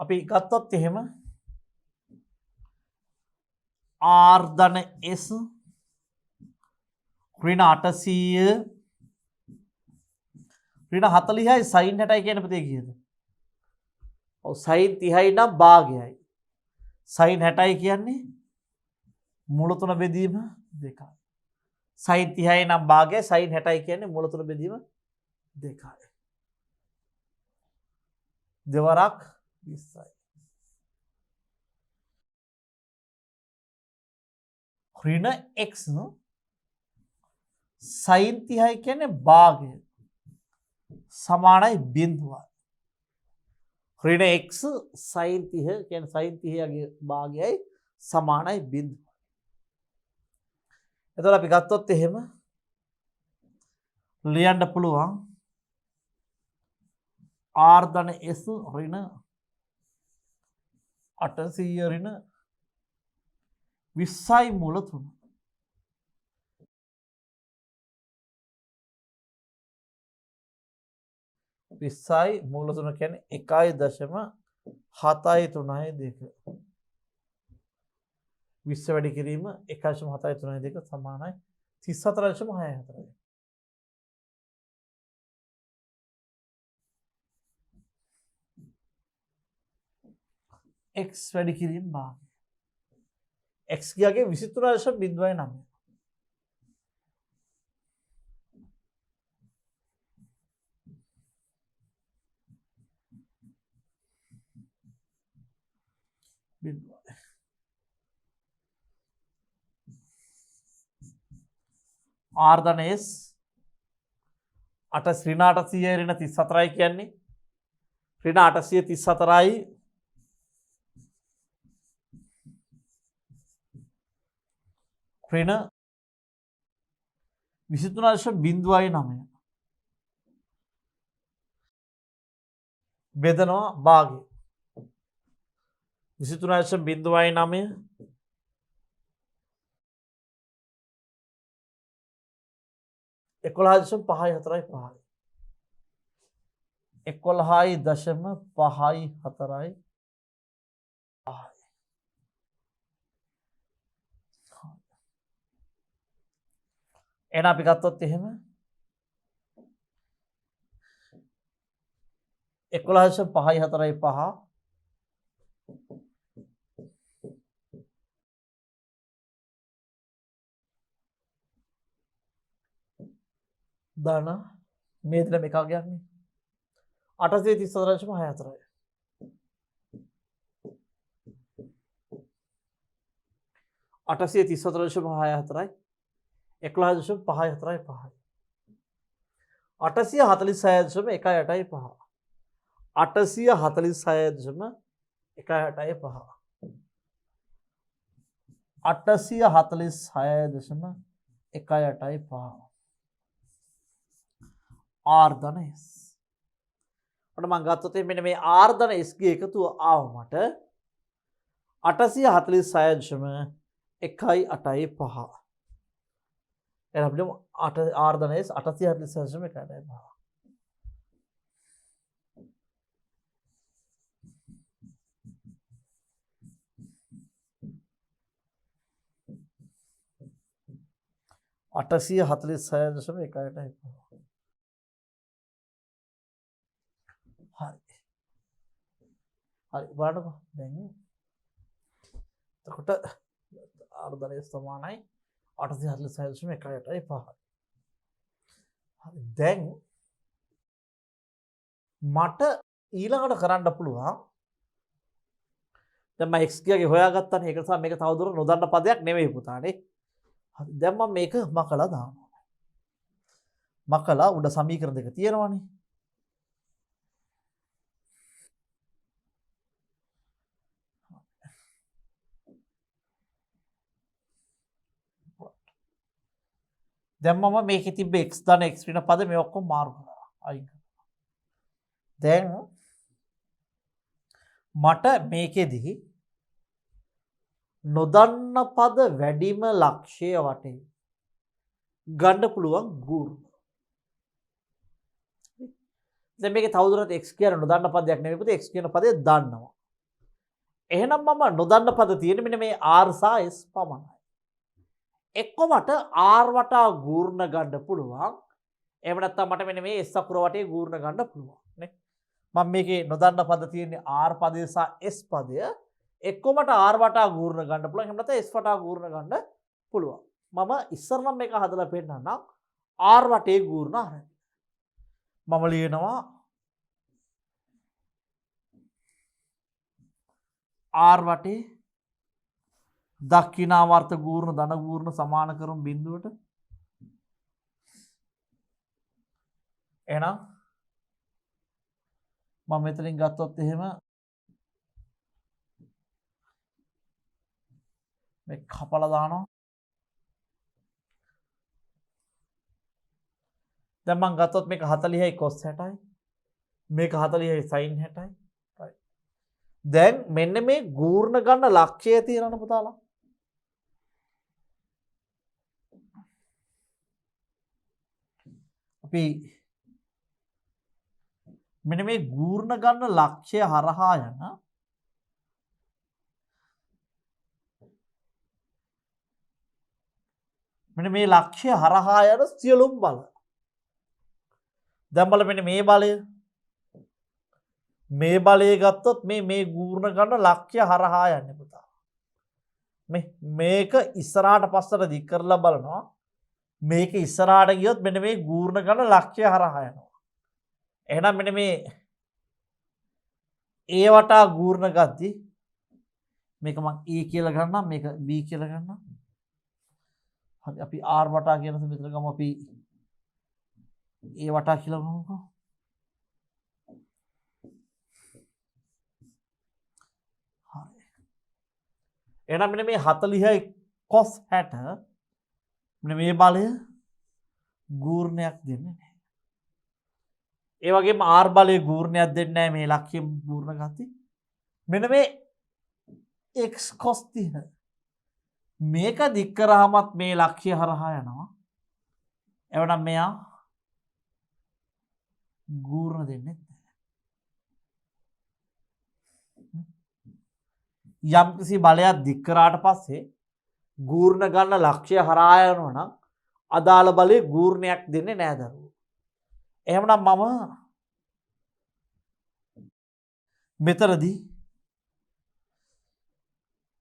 Speaker 1: අපි ගත්තොත් එහෙම R ධන S ඍණ 800 ඍණ 40යි sin 60යි කියන පුතේ කීයද? ඔව් sin 30යි නම් භාගයයි. sin 60යි කියන්නේ මූල තුන බෙදීම 2යි. sin 30යි නම් භාගයයි sin 60යි කියන්නේ මූල තුන බෙදීම 2යි. දෙවරක් 20යි. ඍණ x sin 30යි කියන්නේ භාගය සමානයි බිඳුවයි. ඍණ x sin 30 කියන්නේ sin 30ගේ භාගයයි සමානයි බිඳුවයි. එතකොට අපි ගත්තොත් එහෙම ලියන්න පුළුවන් R ධන S ඍණ 800 ඍණ 20යි මූල 3. විස්සයි මූල 3 කියන්නේ 1.732. 20 වැඩි කිරීම 1.732 සමානයි 34.64. x වැඩි කිරීම භාගය. x ගියාගේ 23.09. R ධන S 8 ඍණ 800 ඍණ 34යි කියන්නේ ඍණ 834යි ඍණ 23.09 බෙදනවා භාගය 23.09 11.54. 11.54. එහෙනම් අපි ගත්තොත් එහෙම 11.54 ධන මේ දෙන එකක් ගන්නේ 834.64. 834.64 11.54. 846.185. 846.185. 846.185. R ධන S. ඔන්න මම ගත්තොත් මෙන්න මේ R ධන S ගේ එකතුව ආව මට 846.185. එහෙනම් අපිට R ධන S 846.185. හරි බලන්නකෝ දැන් එතකොට ආර්ධනය සමානයි 846.185. හරි දැන් මට ඊළඟට කරන්න පුළුවන් දැන් මම x කියාගේ හොයාගත්තානේ ඒක නිසා මේක තවදුරටත් නොදන්න පදයක් නෙමෙයි පුතානේ. හරි දැන් මම මේක මකලා දානවා. මකලා උඩ සමීකරණ දෙක තියෙනවනේ. දැන් මම මේකේ තිබ්බ x ධන x වෙන පද මේ ඔක්කොම මාරු කරා. අයින් කරා. දැන් මට මේකෙදි නොදන්න පද වැඩිම ලක්ෂය වටේ ගන්න පුළුවන් ගුරු. දැන් මේකේ තවදුරටත් x කියන නොදන්න පදයක් නෙමෙයි පුතේ x කියන පදේ දන්නවා. එහෙනම් මම නොදන්න පද තියෙන්නේ මෙන්න මේ r සහ s පමණයි. එක්ක මට r වටා ගූර්ණ ගන්න පුළුවන්. එහෙම නැත්නම් මට මෙන්න මේ s අකුර වටේ ගූර්ණ ගන්න පුළුවන් නේ. මම මේකේ නොදන්න පද තියෙන්නේ r පදය සහ s පදය. එක්ක මට r වටා ගූර්ණ ගන්න පුළුවන්. එහෙම නැත්නම් s වටා ගූර්ණ ගන්න පුළුවන්. මම ඉස්සර නම් මේක හදලා පෙන්නන්නම් r වටේ ගූර්ණ අරගෙන. මම ලියනවා r වටේ දක්ෂිනාවර්ත ගූර්ණ ධන ගූර්ණ සමාන කරමු බිඳුවට. එහෙනම් මම මෙතනින් ගත්තොත් එහෙම මේ කපලා දානවා. දැන් මම ගත්තොත් මේක 40යි cos 60යි. මේක 40යි sin 60යි. right. දැන් මෙන්න මේ ගූර්ණ ගන්න ලක්ෂය තියෙනවනේ පුතාලා. අපි මෙන්න මේ ගූර්ණ ගන්න ලක්ෂය හරහා යන මෙන්න මේ ලක්ෂය හරහා යන සියලුම බල. දැන් බලන්න මෙන්න මේ බලය. මේ බලය ගත්තොත් මේ ගූර්ණ ගන්න ලක්ෂය හරහා යන්නේ පුතා. මේක ඉස්සරහට පස්සට දික් කරලා බලනවා. මේක ඉස්සරහට ගියොත් මෙන්න මේ ගූර්ණ ගන්න ලක්ෂය හරහා යනවා. එහෙනම් මෙන්න මේ a වටා ගූර්ණ ගද්දි මේක මම a කියලා ගන්නම් මේක b කියලා ගන්නම්. හරි අපි r වටා කියන මෙතන ගමු අපි a වටා කියලා ගමුකෝ. හරි. එහෙනම් මෙන්න මේ 40යි cos 60 මෙන්න මේ බලය ගූර්ණයක් දෙන්නේ නැහැ. ඒ වගේම r බලයේ ගූර්ණයක් දෙන්නේ නැහැ මේ ලක්ෂ්‍ය ගූර්ණ ගති. මෙන්න මේ x cos 30 මේක දික් කරාමත් මේ ලක්ෂ්‍ය හරහා යනවා. එවනම් මෙයා ගූර්ණ දෙන්නේ යම්කිසි බලයක් දික් කරාට පස්සේ ගූර්ණ ගන්න ලක්ෂ්‍ය හරහා යනවා නම් අදාළ බලය ගූර්ණයක් දෙන්නේ නෑ දරුවෝ. එහෙමනම් මම මෙතනදී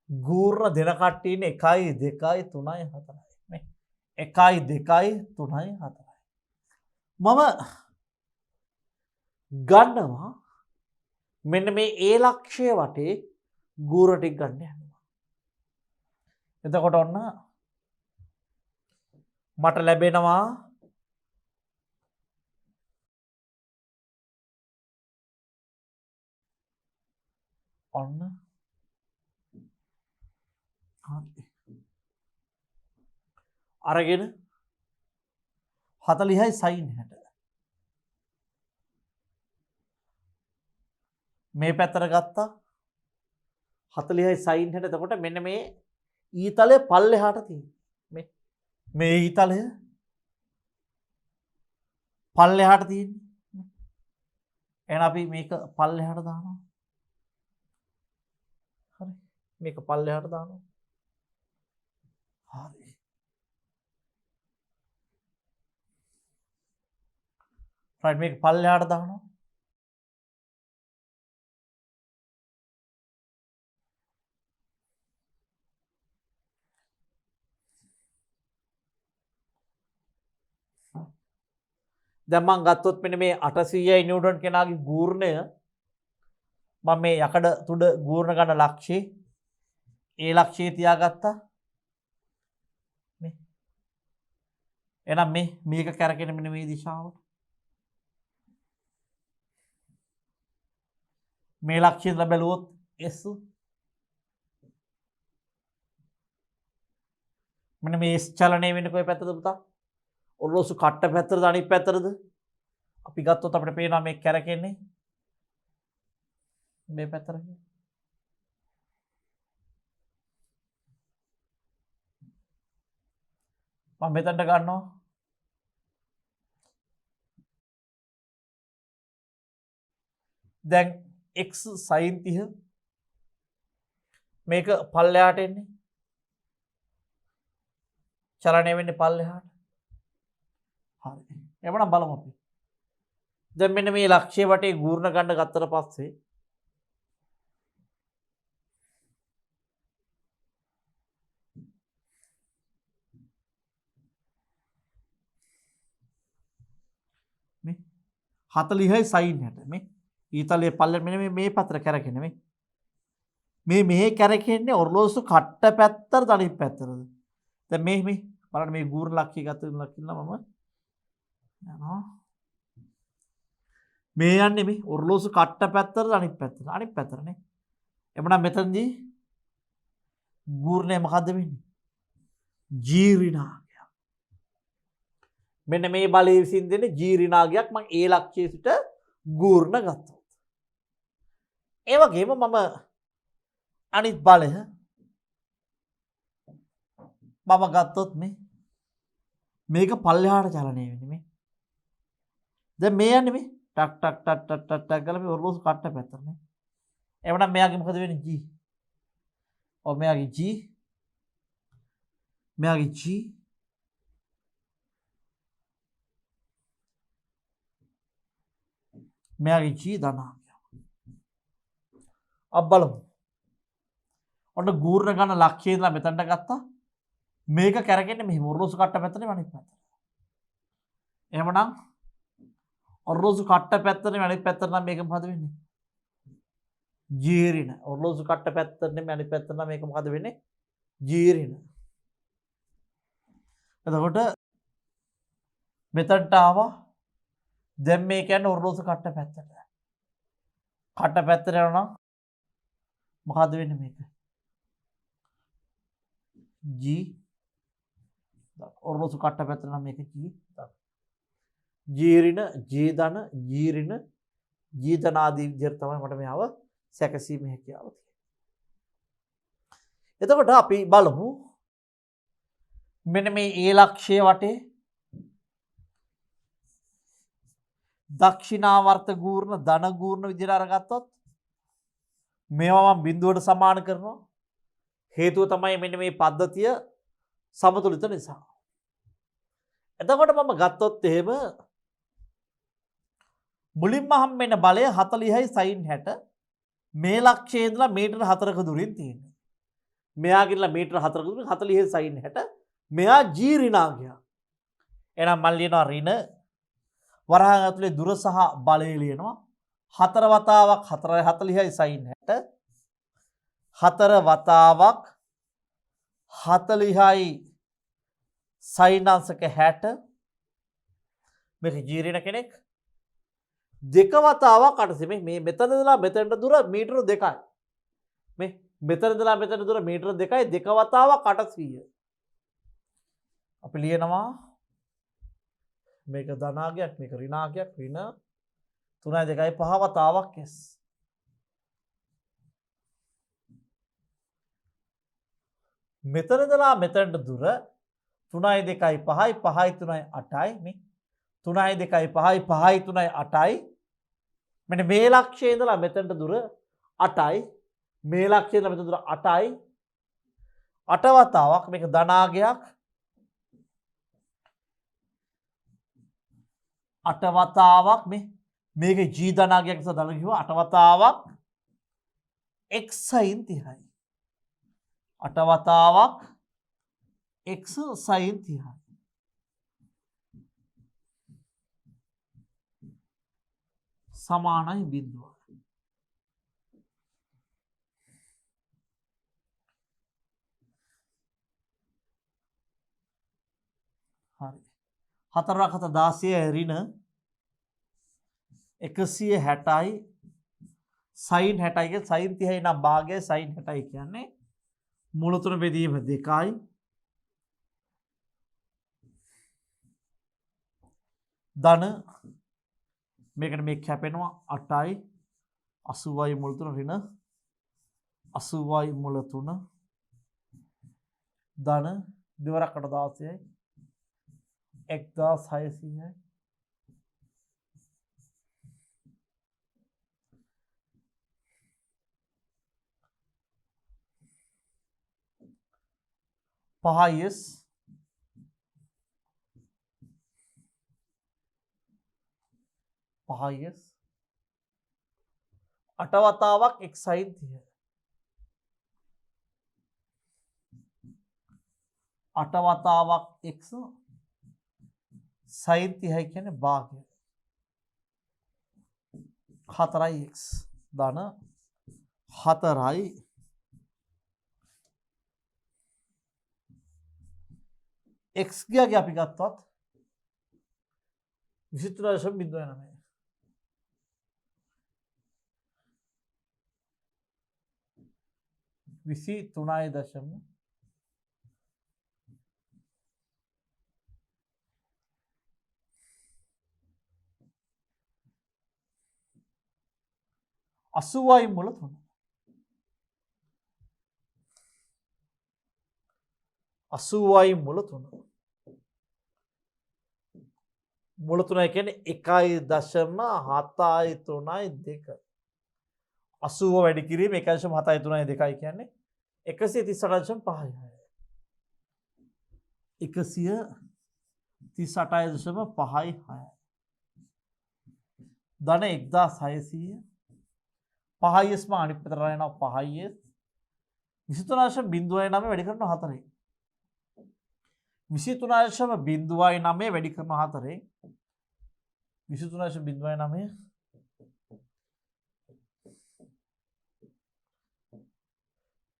Speaker 1: ගූර්ණ දෙන කට්ටිය ඉන්නේ 1 2 3 4 මේ 1 2 3 4 මම ගන්නවා මෙන්න මේ ඒ ලක්ෂ්‍ය වටේ ගූර්ණ ටික ගන්න යනවා. එතකොට ඔන්න මට ලැබෙනවා ඔන්න අරගෙන 40යි sin 60 මේ පැත්තට ගත්තා 40යි sin 60 එතකොට මෙන්න මේ ඊතලය පල්ලෙහාට තියෙන්නේ මේ ඊතලය පල්ලෙහාට තියෙන්නේ එහෙනම් අපි මේක පල්ලෙහාට දානවා හරි මේක පල්ලෙහාට දානවා හරි රයිට් මේක පල්ලෙහාට දානවා දැන් මම ගත්තොත් මෙන්න මේ 800යි නිව්ටන් කෙනාගේ ගූර්ණය මම මේ යකඩ තුඩ ගූර්ණ ගන්න ලක්ෂ්‍යය ඒ ලක්ෂ්‍යය තියාගත්තා මේ එහෙනම් මේක කැරකෙන මෙන්න මේ දිශාවට මේ ලක්ෂ්‍යය ඉඳලා බැලුවොත් S මෙන්න මේ S චලනය වෙන්නේ කොයි පැත්තද පුතා ඔරලෝසු කට්ට පැත්තටද අනිත් පැත්තටද අපි ගත්තොත් අපිට පේනවා මේ කැරකෙන්නේ මේ පැත්තට මම මෙතනට ගන්නවා දැන් x sin 30 මේක පල්ලෙහාට එන්නේ චලනය වෙන්නේ පල්ලෙහාට හරි එවනම් බලමු අපි දැන් මෙන්න මේ ලක්ෂ්‍ය වටේ ගූර්ණ ගන්න ගත්තට පස්සේ මේ 40යි sin 60 මේ ඊතලයේ පල්ලෙ මෙන්න මේ පැත්තට කැරකෙන්නේ මේ කැරකෙන්නේ ඔරලෝසු කට්ට පැත්තට අනිත් පැත්තටද දැන් මේ බලන්න මේ ගූර්ණ ලක්ෂ්‍ය ගත්ත ලක්ෂ්‍යලා මම යනවා මේ යන්නේ මේ ඔරලෝසු කට්ට පැත්තට අනිත් පැත්තටනේ එමුනම් මෙතනදී ගූර්ණය මොකද්ද වෙන්නේ G ඍණාගයක් මෙන්න මේ බලය විසින් දෙන්නේ G ඍණාගයක් මම ඒ ලක්ෂ්‍යයේ සිට ගූර්ණ ගත්තා ඒ වගේම මම අනිත් බලය මම ගත්තොත් මේක පල්ලෙහාට චලනය වෙන්නේ මේ දැන් මේ යන්නේ මේ ටක් ටක් ටක් ටක් ටක් ටක් ගාලා මේ ඔරලෝසු කට්ට පැත්තටනේ එවනම් මෙයාගේ මොකද වෙන්නේ G ඔව් මෙයාගේ G ධනාංකය අප බලමු ඔන්න ගූර්ණ ගන්න ලක්ෂ්‍යය ඉඳලා මෙතනට ගත්තා මේක කැරකෙන්නේ මෙහෙම ඔරලෝසු කට්ට පැත්තනේ අනිත් පැත්තට එහෙමනම් ඔරලෝසු කට්ට පැත්තනේ අනිත් පැත්තට නම් මේක මොකද වෙන්නේ G ඍණ ඔරලෝසු කට්ට පැත්තනේ අනිත් පැත්තට නම් මේක මොකද වෙන්නේ G ඍණ එතකොට මෙතනට ආවා දැන් මේ කියන්නේ ඔරලෝසු කට්ට පැත්තට යනවා මොකද වෙන්නේ මේක G ඔරලෝසු කට්ට පැත්තට නම් මේක G ඍණ G ධන G ඍණ G ධන ආදී විදිහට තමයි මට මෙයාව සැකසීමේ හැකියාව තියෙන්නේ. එතකොට අපි බලමු මෙන්න මේ ඒ ලක්ෂ්‍ය වටේ දක්ෂිනාවර්ත ගූර්ණ ධන ගූර්ණ විදිහට අරගත්තොත් මේවා මම බිඳුවට සමාන කරනවා. හේතුව තමයි මෙන්න මේ පද්ධතිය සමතුලිත නිසා. එතකොට මම ගත්තොත් එහෙම මුලින්ම හම්බෙන බලය 40යි sin 60 මේ ලක්ෂයේ ඉඳලා මීටර 4ක දුරින් තියෙනවා. මෙයා ගිහලා මීටර 4ක දුරින් 40යි sin 60 මෙයා g ඍණාංගයක්. එහෙනම් මම ලියනවා ඍණ වරහන් ඇතුලේ දුර සහ බලය ලියනවා 4 වතාවක් 4යි 40යි sin 60 4 වතාවක් 40යි sin අංශක 60 මේක g ඍණ කෙනෙක් දෙක වතාවක් 800 මේ මෙතන ඉඳලා මෙතනට දුර මීටර 2යි මේ මෙතන ඉඳලා මෙතන දුර මීටර 2යි දෙක වතාවක් 800 අපි ලියනවා මේක ධනාගයක් මේක ඍණාගයක් ඍණ 3 2 5 වතාවක් s මෙතන ඉඳලා මෙතනට දුර 3 2 5යි 5යි 3යි 8යි මේ 3යි 2යි 5යි 5යි 3යි 8යි මෙන්න මේ ලක්ෂයේ ඉඳලා මෙතනට දුර 8යි මේ ලක්ෂයේ ඉඳලා මෙතන දුර 8යි 8 වතාවක් මේක ධනාගයක් 8 වතාවක් මේක g ධනාගයක් නිසා ධන කිව්වා 8 වතාවක් x sin 30යි 8 වතාවක් x sin 30යි සමානයි බිඳුව. හරි. 4 7 16 ඍණ 160යි sin 60යි කියන sin 30යි නම් භාගය sin 60යි කියන්නේ මුල තුන බෙදීම 2යි ධන මේකට මේ කැපෙනවා 8යි 80යි මුල තුන ඍණ 80යි මුල තුන ධන දෙවරක් 16යි 1600යි පහයිස් පහයිස් 8 වතාවක් x sin 30 8 වතාවක් x sin 30යි කියන්නේ භාගය 4යි x ධන 4යි x ගියාගේ අපි ගත්තොත් 23.09 23.09 80යි මුල 3 80යි මුල 3 මුල 3 කියන්නේ 1.73.2 80 වැඩි කිරීම 1.73.2 කියන්නේ 138.5 138.5 ධන 1600 5s මා අනිත් පැත්තට යනවා 5s 23.09 වැඩි කරනවා 4 23.09 වැඩි කරනවා 4 23.09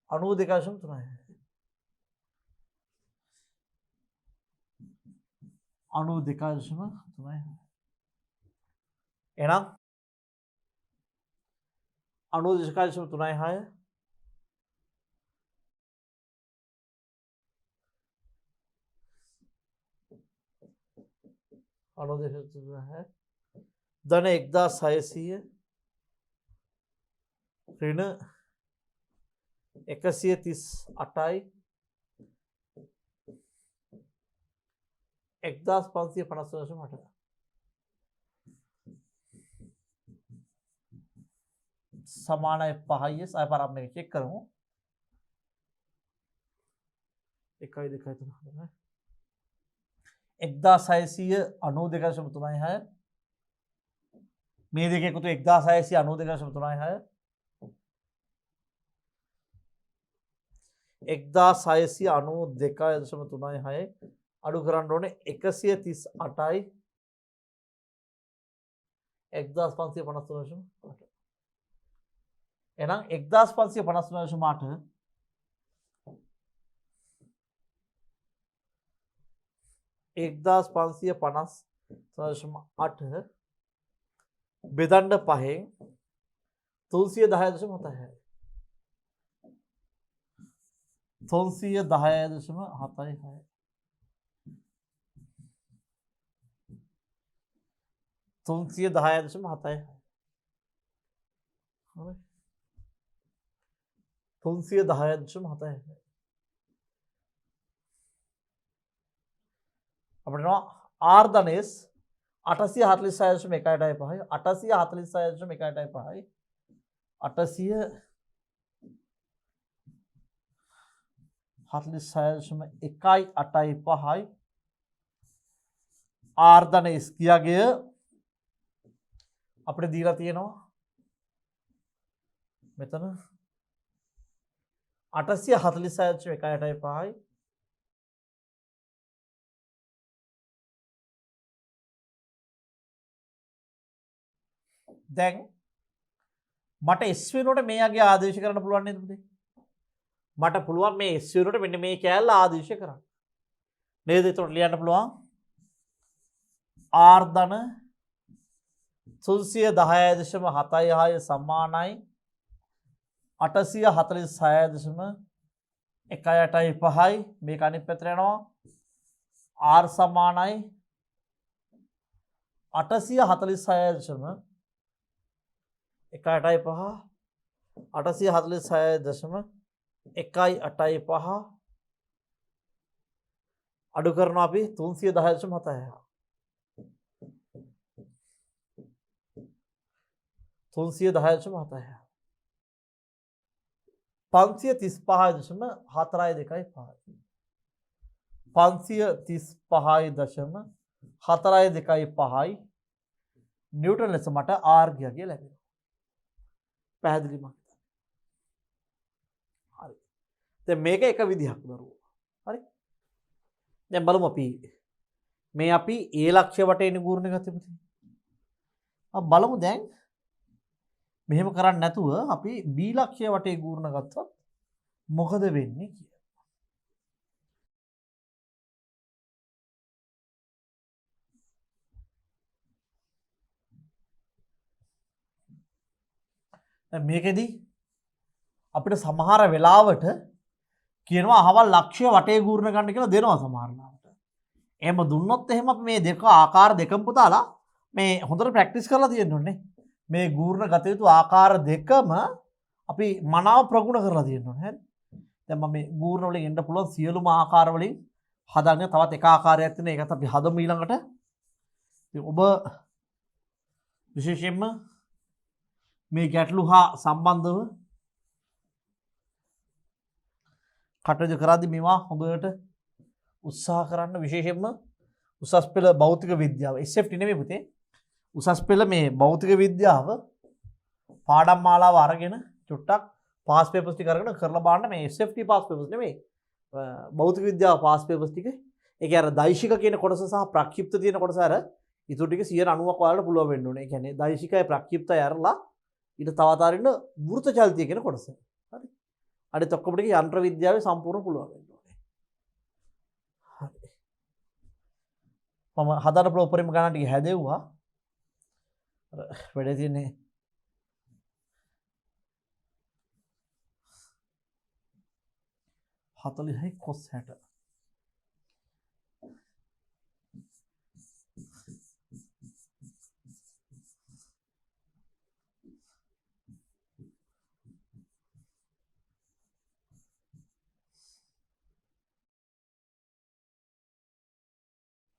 Speaker 1: 92.3 92.3 එහෙනම් 92.36 ධන 1600 ඍණ 138යි 1550.8 සමානයි 5යි ආය පාරක් මේක චෙක් කරමු 1 2 3 4 1692.36 මේ දෙක එකතු 1692.36 1692.36 අඩු කරන්න ඕනේ 138යි 1553.8 එහෙනම් 1553.8 1550.8 බෙදන්න 5න් 310.76 310.76 310.76 310.76 අපිට R ධනේස් 846.1.5 846.1.5 846.1.5 R ධනේස් කියාගේ අපිට දීලා තියෙනවා මෙතන 846.1.5 දැන් මට S වෙනුවට මෙයාගේ ආදේශ කරන්න පුළුවන් නේද පුතේ? මට පුළුවන් මේ S වෙනුවට මෙන්න මේ කෑල්ල ආදේශ කරන්න. නේද? ඒකට ලියන්න පුළුවන් R ධන 310.76 සමානයි 846.1.5 මේක අනිත් පැත්තට යනවා R සමානයි 846.1.5 846.1.5 අඩු කරනවා අපි 310.76 310.76 535.425 නිව්ටන් ලෙස මට R ගියා ලැබෙනවා. පැහැදිලිද? හරි. දැන් මේක එක විදිහක් දරුවෝ. හරි. දැන් බලමු අපි මේ අපි A ලක්ෂ්‍ය වටේ නිගූර්ණ ගත්තේ පුතේ. අපි බලමු දැන් මෙහෙම කරන්නේ නැතුව අපි B ලක්ෂ්‍ය වටේ ගූර්ණ ගත්තොත් මොකද වෙන්නේ කියලා. මේකෙදී අපිට සමහර වෙලාවට කියනවා අහවල් ලක්ෂ්‍ය වටේ ගූර්ණ ගන්න කියලා දෙනවා සමහර වෙලාවට. එහෙම දුන්නොත් එහෙම අපි මේ දෙක ආකාර දෙකම පුතාලා මේ හොඳට ප්‍රැක්ටිස් කරලා තියෙන්න ඕනේ. මේ ගූර්ණ ගත යුතු ආකාර දෙකම අපි මනාව ප්‍රගුණ කරලා තියෙන්න ඕනේ. හරි. දැන් මම මේ ගූර්ණ වලින් එන්න පුළුවන් සියලුම ආකාර වලින් හදන්න තවත් එක ආකාරයක් තියෙනවා. ඒකත් අපි හදමු ඊළඟට. ඔබ විශේෂයෙන්ම මේ ගැටලු හා සම්බන්ධව කටයුතු කරද්දී මේවා හොඳට උත්සාහ කරන්න. විශේෂයෙන්ම උසස් පෙළ භෞතික විද්‍යාව SFT නෙමෙයි පුතේ. උසස් පෙළ මේ භෞතික විද්‍යාව පාඩම් මාලාව අරගෙන චුට්ටක් පාස් පේපර්ස් ටික අරගෙන කරලා බලන්න. මේ SFT පාස් පේපර්ස් නෙමෙයි. භෞතික විද්‍යාව පාස් පේපර්ස් ටික. ඒකේ අර දෛශික කියන කොටස සහ ප්‍රක්ෂිප්ත තියෙන කොටස අර ඊටු ටික 90ක් වලට පුළුවන් වෙන්න ඕනේ. ඒ කියන්නේ දෛශිකයි ප්‍රක්ෂිප්තයි අරලා ඊට තවත් අරින්න වෘත චලිතය කියන කොටස. හරි. අනිත් ඔක්කොම ටික යන්ත්‍ර විද්‍යාවේ සම්පූර්ණ පුළුවන් වෙන්න ඕනේ. හරි. මම හදන්න පුළුවන් උපරිම ගණන් ටික හැදෙව්වා. අර වැඩේ තියෙන්නේ හතලිහයි කොස් 60.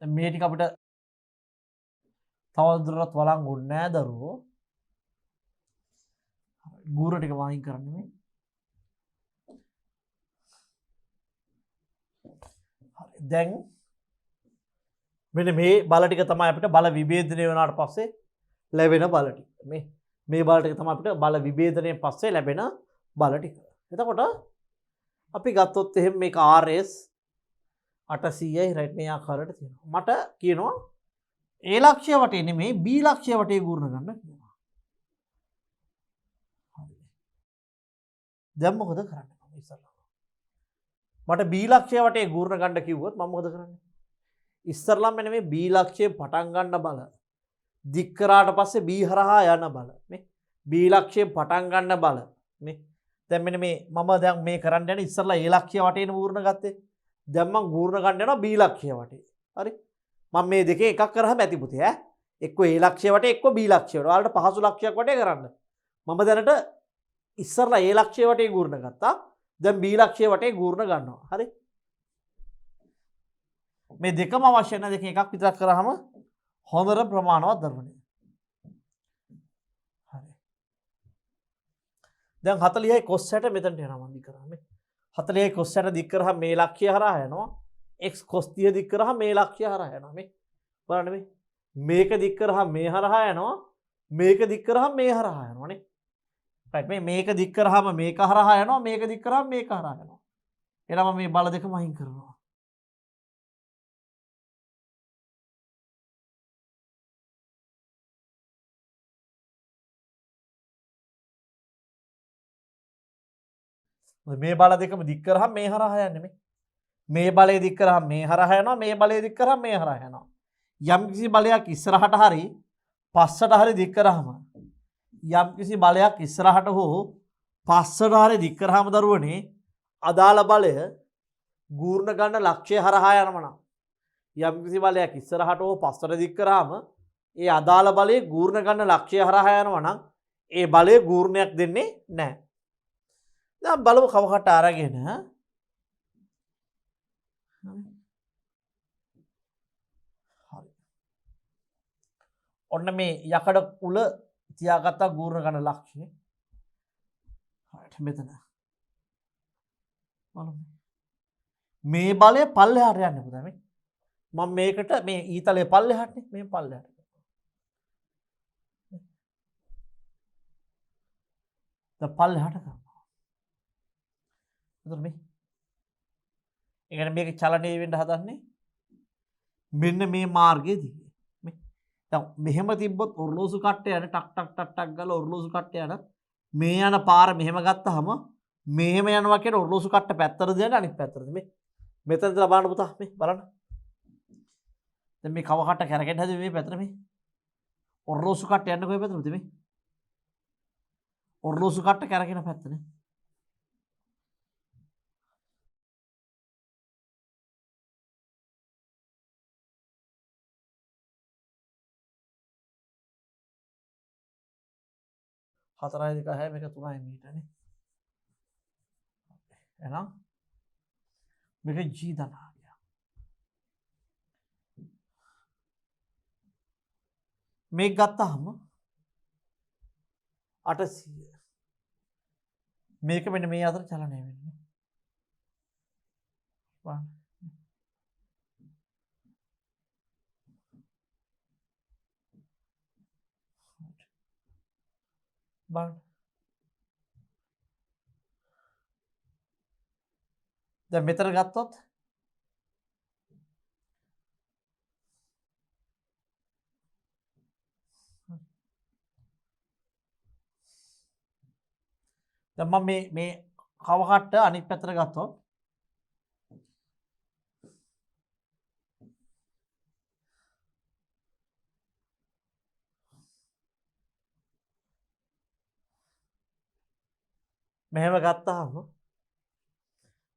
Speaker 1: මේ ටික අපිට තවදුරටත් වළංගු නෑ දරුවෝ. ගූර ටික වයින් කරන්න මේ. හරි දැන් මෙන්න මේ බල ටික තමයි අපිට බල විභේදනය වුණාට පස්සේ ලැබෙන බල ටික. මේ බල ටික තමයි අපිට බල විභේදනයෙන් පස්සේ ලැබෙන බල ටික. එතකොට අපි ගත්තොත් එහෙම මේක RS 800යි රයිට් මේ ආකාරයට තියෙනවා. මට කියනවා A ලක්ෂ්‍ය වටේ නෙමෙයි B ලක්ෂ්‍ය වටේ ගූර්ණ ගන්න කියනවා. හරි. දැන් මොකද කරන්නේ මම ඉස්සරලා? මට B ලක්ෂ්‍ය වටේ ගූර්ණ ගන්න කිව්වොත් මම මොකද කරන්නේ? ඉස්සරලා මෙන්න මේ B ලක්ෂ්‍යයෙන් පටන් ගන්න බල දික් කරාට පස්සේ B හරහා යන බල මේ B ලක්ෂ්‍යයෙන් පටන් ගන්න බල මේ දැන් මෙන්න මේ මම දැන් මේ කරන්න යන ඉස්සරලා A ලක්ෂ්‍ය වටේන ගූර්ණ ගත්තේ. දැන් මම ගූර්ණ ගන්න යනවා B ලක්ෂ්‍ය වටේ. හරි. මම මේ දෙකේ එකක් කරාම ඇති පුතේ ඈ. එක්ක A ලක්ෂ්‍ය වටේ එක්ක B ලක්ෂ්‍ය වටේ. ඔයාලට පහසු ලක්ෂයක් වටේ කරන්න. මම දැනට ඉස්සරලා A ලක්ෂ්‍ය වටේ ගූර්ණ ගත්තා. දැන් B ලක්ෂ්‍ය වටේ ගූර්ණ ගන්නවා. හරි. මේ දෙකම අවශ්‍ය නැහැ. දෙකෙන් එකක් විතරක් කරාම හොඳට ප්‍රමාණවත් දරුවනේ. හරි. දැන් 40යි cos 60 මෙතනට යනවා මම දික් කරාම. 40යි cos 60 දික් කරාම මේ ලක්ෂ්‍ය හරහා යනවා. x cos 30 දික් කරාම මේ ලක්ෂ්‍ය හරහා යනවා. මේ බලන්න මේ මේක දික් කරාම මේ හරහා යනවා. මේක දික් කරාම මේ හරහා යනවා නේ. රයිට් මේක දික් කරාම මේක හරහා යනවා. මේක දික් කරාම මේක හරහා යනවා. එහෙනම් මේ බල දෙකම අයින් කරනවා. මේ බල දෙකම දික් කරාම මේ හරහා යන්නේ මේ බලය දික් කරාම මේ හරහා යනවා මේ බලය දික් කරාම මේ හරහා යනවා යම් කිසි බලයක් ඉස්සරහට හරි පස්සට හරි දික් කරාම යම් කිසි බලයක් ඉස්සරහට හෝ පස්සට හරි දික් කරාම දරුවනේ අදාළ බලය ගූර්ණ ගන්න ලක්ෂ්‍ය හරහා යනවා නම් යම් කිසි බලයක් ඉස්සරහට හෝ පස්සට දික් කරාම ඒ අදාළ බලයේ ගූර්ණ ගන්න ලක්ෂ්‍ය හරහා යනවා නම් ඒ බලය ගූර්ණයක් දෙන්නේ නැහැ. දැන් බලමු කවකට අරගෙන හරි ඔන්න මේ යකඩ උල තියාගත්තා ගූර්ණ ගන්න ලක්ෂ්‍ය. හරියට මෙතන බලමු මේ බලය පල්ලෙහාට යන්නේ පුතා මේ මම මේකට මේ ඊතලයේ පල්ලෙහාට මේ පල්ලෙහාට දැන් පල්ලෙහාට කරනවා. එතකොට මේ ඒ කියන්නේ මේක චලනය වෙන්න හදන්නේ මෙන්න මේ මාර්ගයේ දිගේ මේ දැන් මෙහෙම තිබ්බොත් ඔර්ලෝසු කට්ටය යන ටක් ටක් ටක් ටක් ගාලා ඔර්ලෝසු කට්ටය යන මේ යන පාර මෙහෙම ගත්තාම මෙහෙම යනවා කියන ඔර්ලෝසු කට්ට පැත්තටද යන්නේ අනිත් පැත්තටද මේ මෙතන ඉඳලා බලන්න පුතා මේ බලන්න දැන් මේ කව කට්ට කැරකෙන්න හැදුවේ මේ පැත්තට මේ ඔර්ලෝසු කට්ට යන්නේ කොයි පැත්තටද මේ ඔර්ලෝසු කට්ට කැරකෙන පැත්තනේ. හතරයි දෙක හය මේක 3යි මීටරනේ. එහෙනම් මේක G ධනාංගය. මේක ගත්තාම 800. මේක මෙන්න මේ අතර චලනය වෙන්නේ. බලන්න. බලන්න. දැන් මෙතන ගත්තොත් දැන් මම මේ කව කට්ට අනිත් පැත්තට ගත්තොත් මෙහෙම ගත්තාම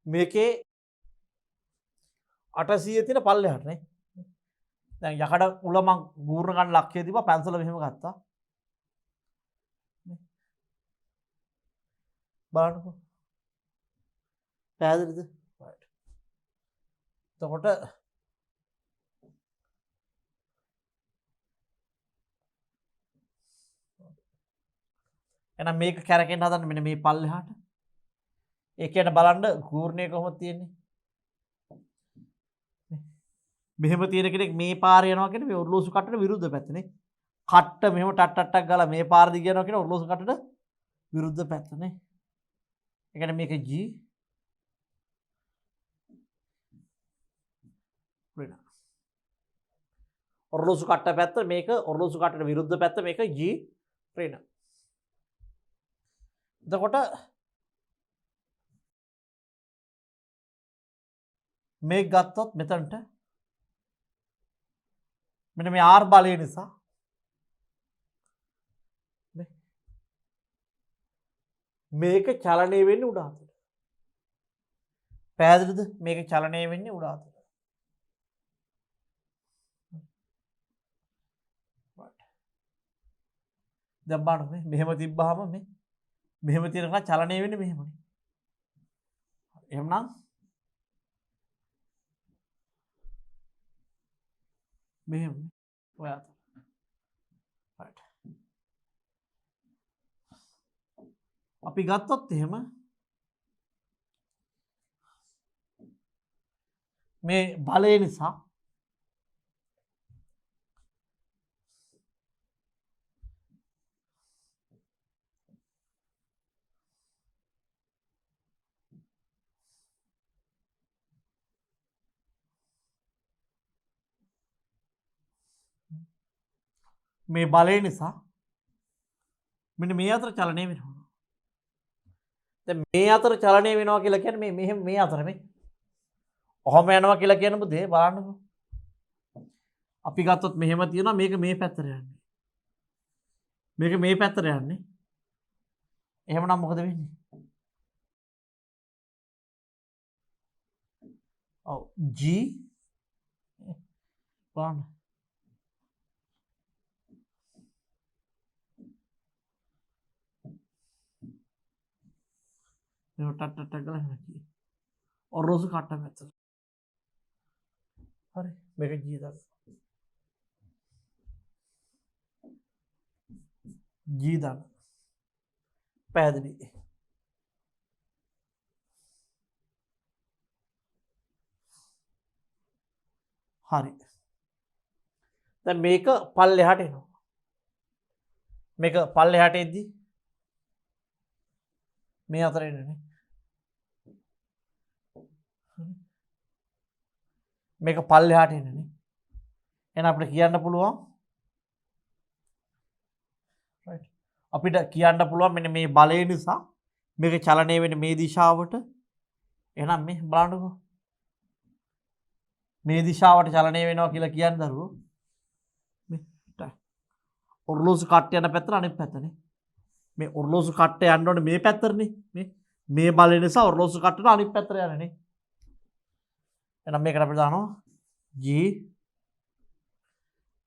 Speaker 1: මේකේ 800 තියෙන පල්ලෙහාට නේ. දැන් යකඩ උල මං ගූර්ණ ගන්න ලක්ෂ්‍ය තිබ්බා පැන්සල මෙහෙම ගත්තා. බලන්නකෝ. පැහැදිලිද? right. එතකොට එහෙනම් මේක කැරකෙන්න හදන්න මෙන්න මේ පල්ලෙහාට. ඒ කියන්නේ බලන්න කූර්ණය කොහොමද තියෙන්නේ? මෙහෙම තියෙන කෙනෙක් මේ පාරේ යනවා කියන්නේ මේ ඔරලෝසු කට්ටට විරුද්ධ පැත්තනේ. කට්ට මෙහෙම ටක් ටක් ටක් ගාලා මේ පාර දිග යනවා කියන ඔරලෝසු කට්ටට විරුද්ධ පැත්තනේ. ඒ කියන්නේ මේක G ඍණ. ඔරලෝසු කට්ට පැත්ත මේක ඔරලෝසු කට්ටට විරුද්ධ පැත්ත මේක G ඍණ. එතකොට මේක ගත්තොත් මෙතනට මෙන්න මේ R බලය නිසා මේක චලනය වෙන්නේ උඩ අතට. පැහැදිලිද? මේක චලනය වෙන්නේ උඩ අතට. දැන් බලන්න මෙහෙම තිබ්බහම මේ මෙහෙම තියෙනවා චලනය වෙන්නේ මෙහෙමනේ. එහෙනම් මෙහෙම ඔය අතට. right. අපි ගත්තොත් එහෙම මේ බලය නිසා මේ බලය නිසා මෙන්න මේ අතර චලනය වෙනවා. දැන් මේ අතර චලනය වෙනවා කියලා කියන්නේ මේ මෙහෙම මේ අතර මේ ඔහොම යනවා කියලා කියන බුදේ බලන්නකෝ. අපි ගත්තොත් මෙහෙම තියෙනවා මේක මේ පැත්තට යන්නේ. මේක මේ පැත්තට යන්නේ. එහෙමනම් මොකද වෙන්නේ? ඔව් G බලන්න. මේ ටක් ටක් ටක් ගාලා යනවා. ඔරලෝසු කට්ට පැත්තට. හරි මේක G දාන්න. G දාන්න. පැහැදිලි. හරි. දැන් මේක පල්ලෙහාට එනවා. මේක පල්ලෙහාට එද්දි මේ අතර එන්නේ. මේක පල්ලෙහාට එන්නේ. එහෙනම් අපිට කියන්න පුළුවන් right. අපිට කියන්න පුළුවන් මෙන්න මේ බලය නිසා මේක චලනය වෙන්නේ මේ දිශාවට. එහෙනම් මේ බලන්නකෝ. මේ දිශාවට චලනය වෙනවා කියලා කියන්න දරුවෝ. මේ ඔරලෝසු කට්ට යන පැත්තට අනිත් පැත්තනේ. මේ ඔරලෝසු කට්ට යන්න ඕනේ මේ පැත්තටනේ. මේ බලය නිසා ඔරලෝසු කට්ටට අනිත් පැත්තට යන්නේ. එහෙනම් මේකට අපිට දානවා G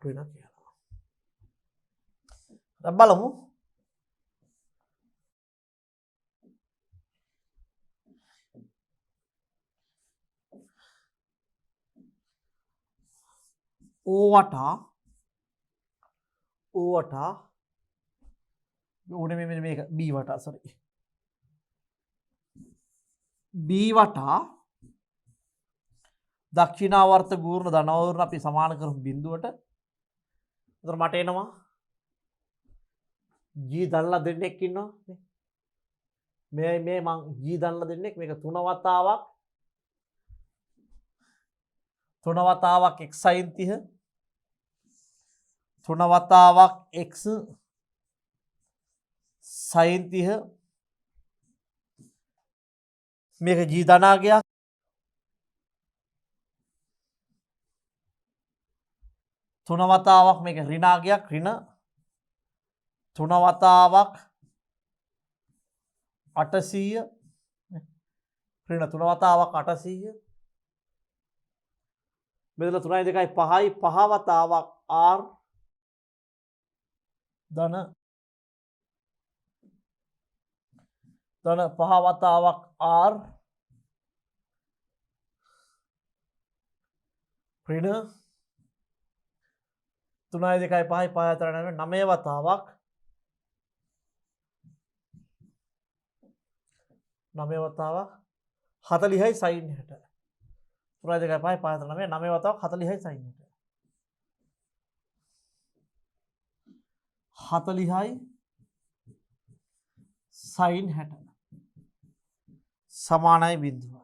Speaker 1: ඍණ කියලා. දැන් බලමු O වටා ඕනේ මේක B වටා sorry B වටා දක්ෂිනාවර්ත ගූර්ණ ධනවර්ණ අපි සමාන කරමු බිඳුවට. එතකොට මට එනවා G දන්ලා දෙන්නෙක් ඉන්නවා. මේ මං G දන්ලා දෙන්නෙක් මේක තුන වතාවක් x sin 30 තුන වතාවක් x sin 30 මේක G ධනාගයක් තුන වතාවක් මේක ඍණාගයක් ඍණ තුන වතාවක් 800 ඍණ තුන වතාවක් 800 මෙතන 3යි 2යි 5යි 5 වතාවක් r ධන 5 වතාවක් r ඍණ 3යි 2යි 5යි 5 4 9 වතාවක් 9 වතාවක් 40යි sin 60. 3 2 5 5 9 9 වතාවක් 40යි sin 60. 40යි sin 60 සමානයි බිඳුවයි.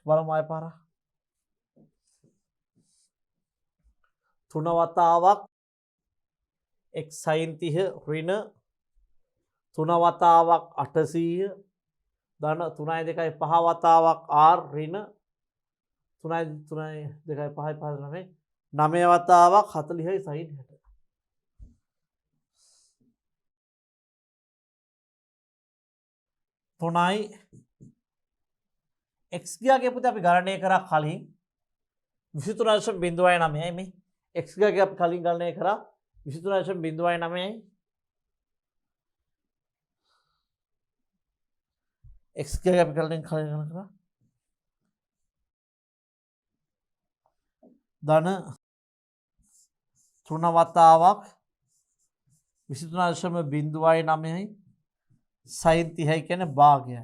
Speaker 1: බලමු ආයෙ පාරක්. 3 වතාවක් x sin 30 ඍණ 3 වතාවක් 800 ධන 3 2 5 වතාවක් r ඍණ 3 2 5 5 9 වතාවක් 40යි sin 60. තුනයි x ගියාගේ පුතේ අපි ගණනය කරා කලින් 23.09යි මේ x ගියාගේ අපි කලින් ගණනය කරා 23.09යි x ගියාගේ අපි කලින් ගණනය කරා ධන 3 වතාවක් 23.09යි sin 30යි කියන්නේ භාගයයි.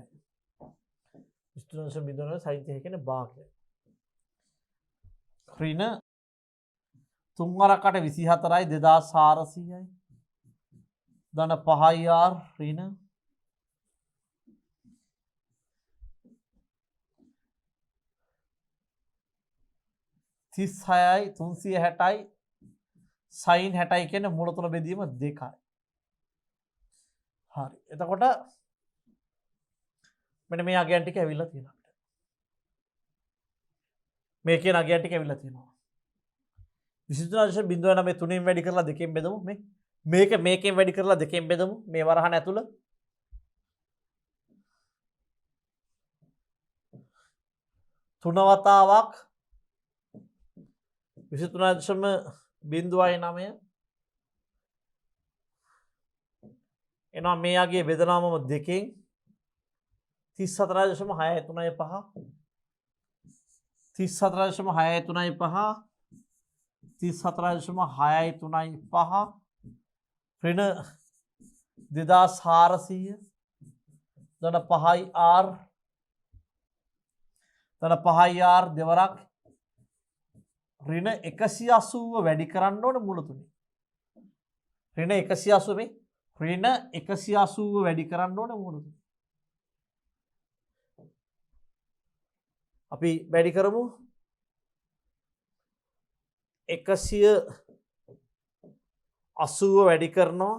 Speaker 1: 23.09 sin 30යි කියන්නේ භාගයයි. ඍණ 3 වරකට 24යි 2400යි. ධන 5යි r ඍණ 36යි 360යි sin 60යි කියන්නේ මූල තුන බෙදීම 2යි. හරි. එතකොට මෙන්න මේ අගයන් ටික ඇවිල්ලා තියෙනවා. මේ කියන අගයන් ටික ඇවිල්ලා තියෙනවා. 23.09 3න් වැඩි කරලා 2න් බෙදමු. මේකෙන් වැඩි කරලා 2න් බෙදමු. මේ වරහන ඇතුළ තුන වතාවක් 23.09 එනවා මේ අගේ බෙදනාමම 2කින් 34.635 34.635 34.635 ඍණ 2400 ධන 5යි r ධන 5යි r දෙවරක් ඍණ 180 වැඩි කරන්න ඕනේ මුල තුනේ. ඍණ 180 මේ ඍණ 180 වැඩි කරන්න ඕනේ මුල තුනේ. අපි වැඩි කරමු 180 වැඩි කරනවා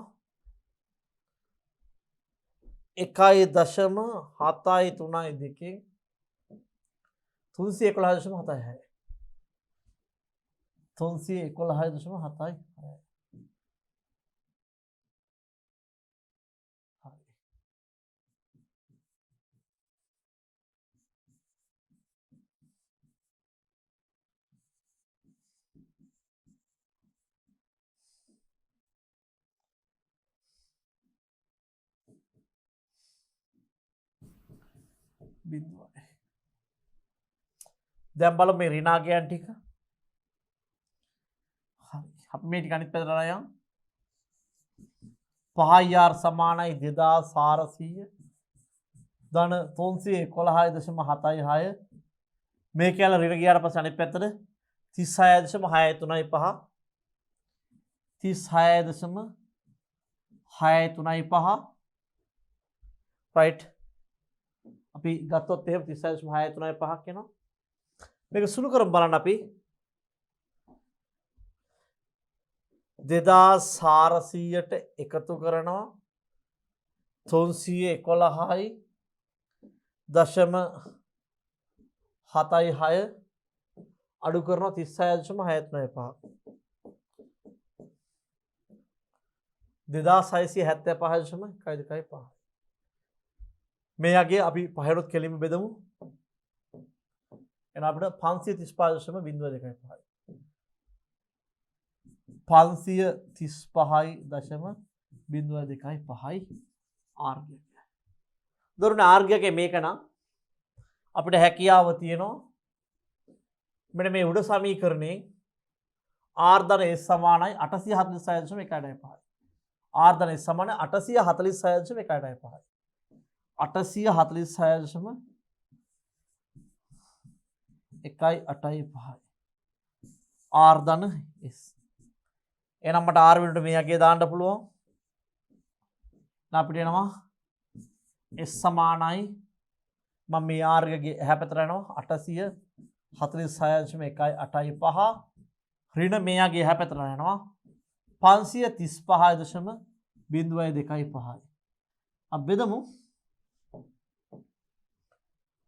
Speaker 1: 1.732 311.76 311.76 බිඳුවයි. දැන් බලමු මේ ඍණාගයන් ටික. හරි. අපි මේ ටික අනිත් පැත්තට අරන් 5r සමානයි 2400 ධන 311.76 මේ කියලා ඍණ ගියාට පස්සේ අනිත් පැත්තට 36.635 36.635 right අපි ගත්තොත් එහෙම 36.635ක් එනවා. මේක සුළු කරමු බලන්න අපි 2400ට එකතු කරනවා 311යි දශම 76 අඩු කරනවා 36.635 2675.125 මේ යගේ අපි පහරොත් කෙලින්ම බෙදමු. එන අපිට 535.025 535.025 ආර්ගය. දරුණ ආර්ගයගේ මේක නම් අපිට හැකියාව තියෙනවා මෙන්න මේ උඩ සමීකරණේ r ධන s සමානයි 846.125 R ධන S සමාන 846.1.5යි. 846.1.5යි. R ධන S. එහෙනම් මට R වෙනුවට මේ යකේ දාන්න පුළුවන්. අපිට එනවා S සමානයි මම මේ R එකගේ එහා පැත්තට යනවා 846.1.5 ඍණ මේ යගේ එහා පැත්තට යනවා 535.2.5යි. අපි බෙදමු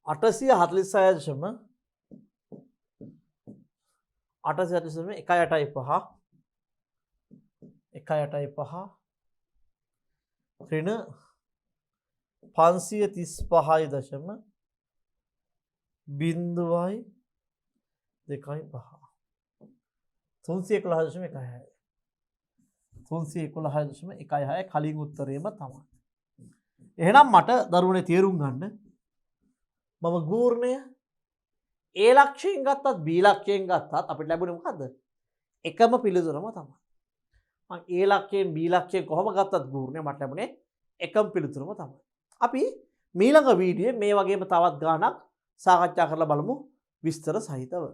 Speaker 1: 846.1.5 ඍණ 535.2.5 311.16. 311.16 කලින් උත්තරේම තමයි. එහෙනම් මට දරුවනේ තේරුම් ගන්න මම ගූර්ණය A ලක්ෂයෙන් ගත්තත් B ලක්ෂයෙන් ගත්තත් අපිට ලැබුණේ මොකද්ද? එකම පිළිතුරම තමයි. මම A ලක්ෂයෙන් B ලක්ෂයෙන් කොහොම ගත්තත් ගූර්ණය මට ලැබුණේ එකම පිළිතුරම තමයි. අපි මීළඟ වීඩියෝවේ මේ වගේම තවත් ගානක් සාකච්ඡා කරලා බලමු විස්තර සහිතව.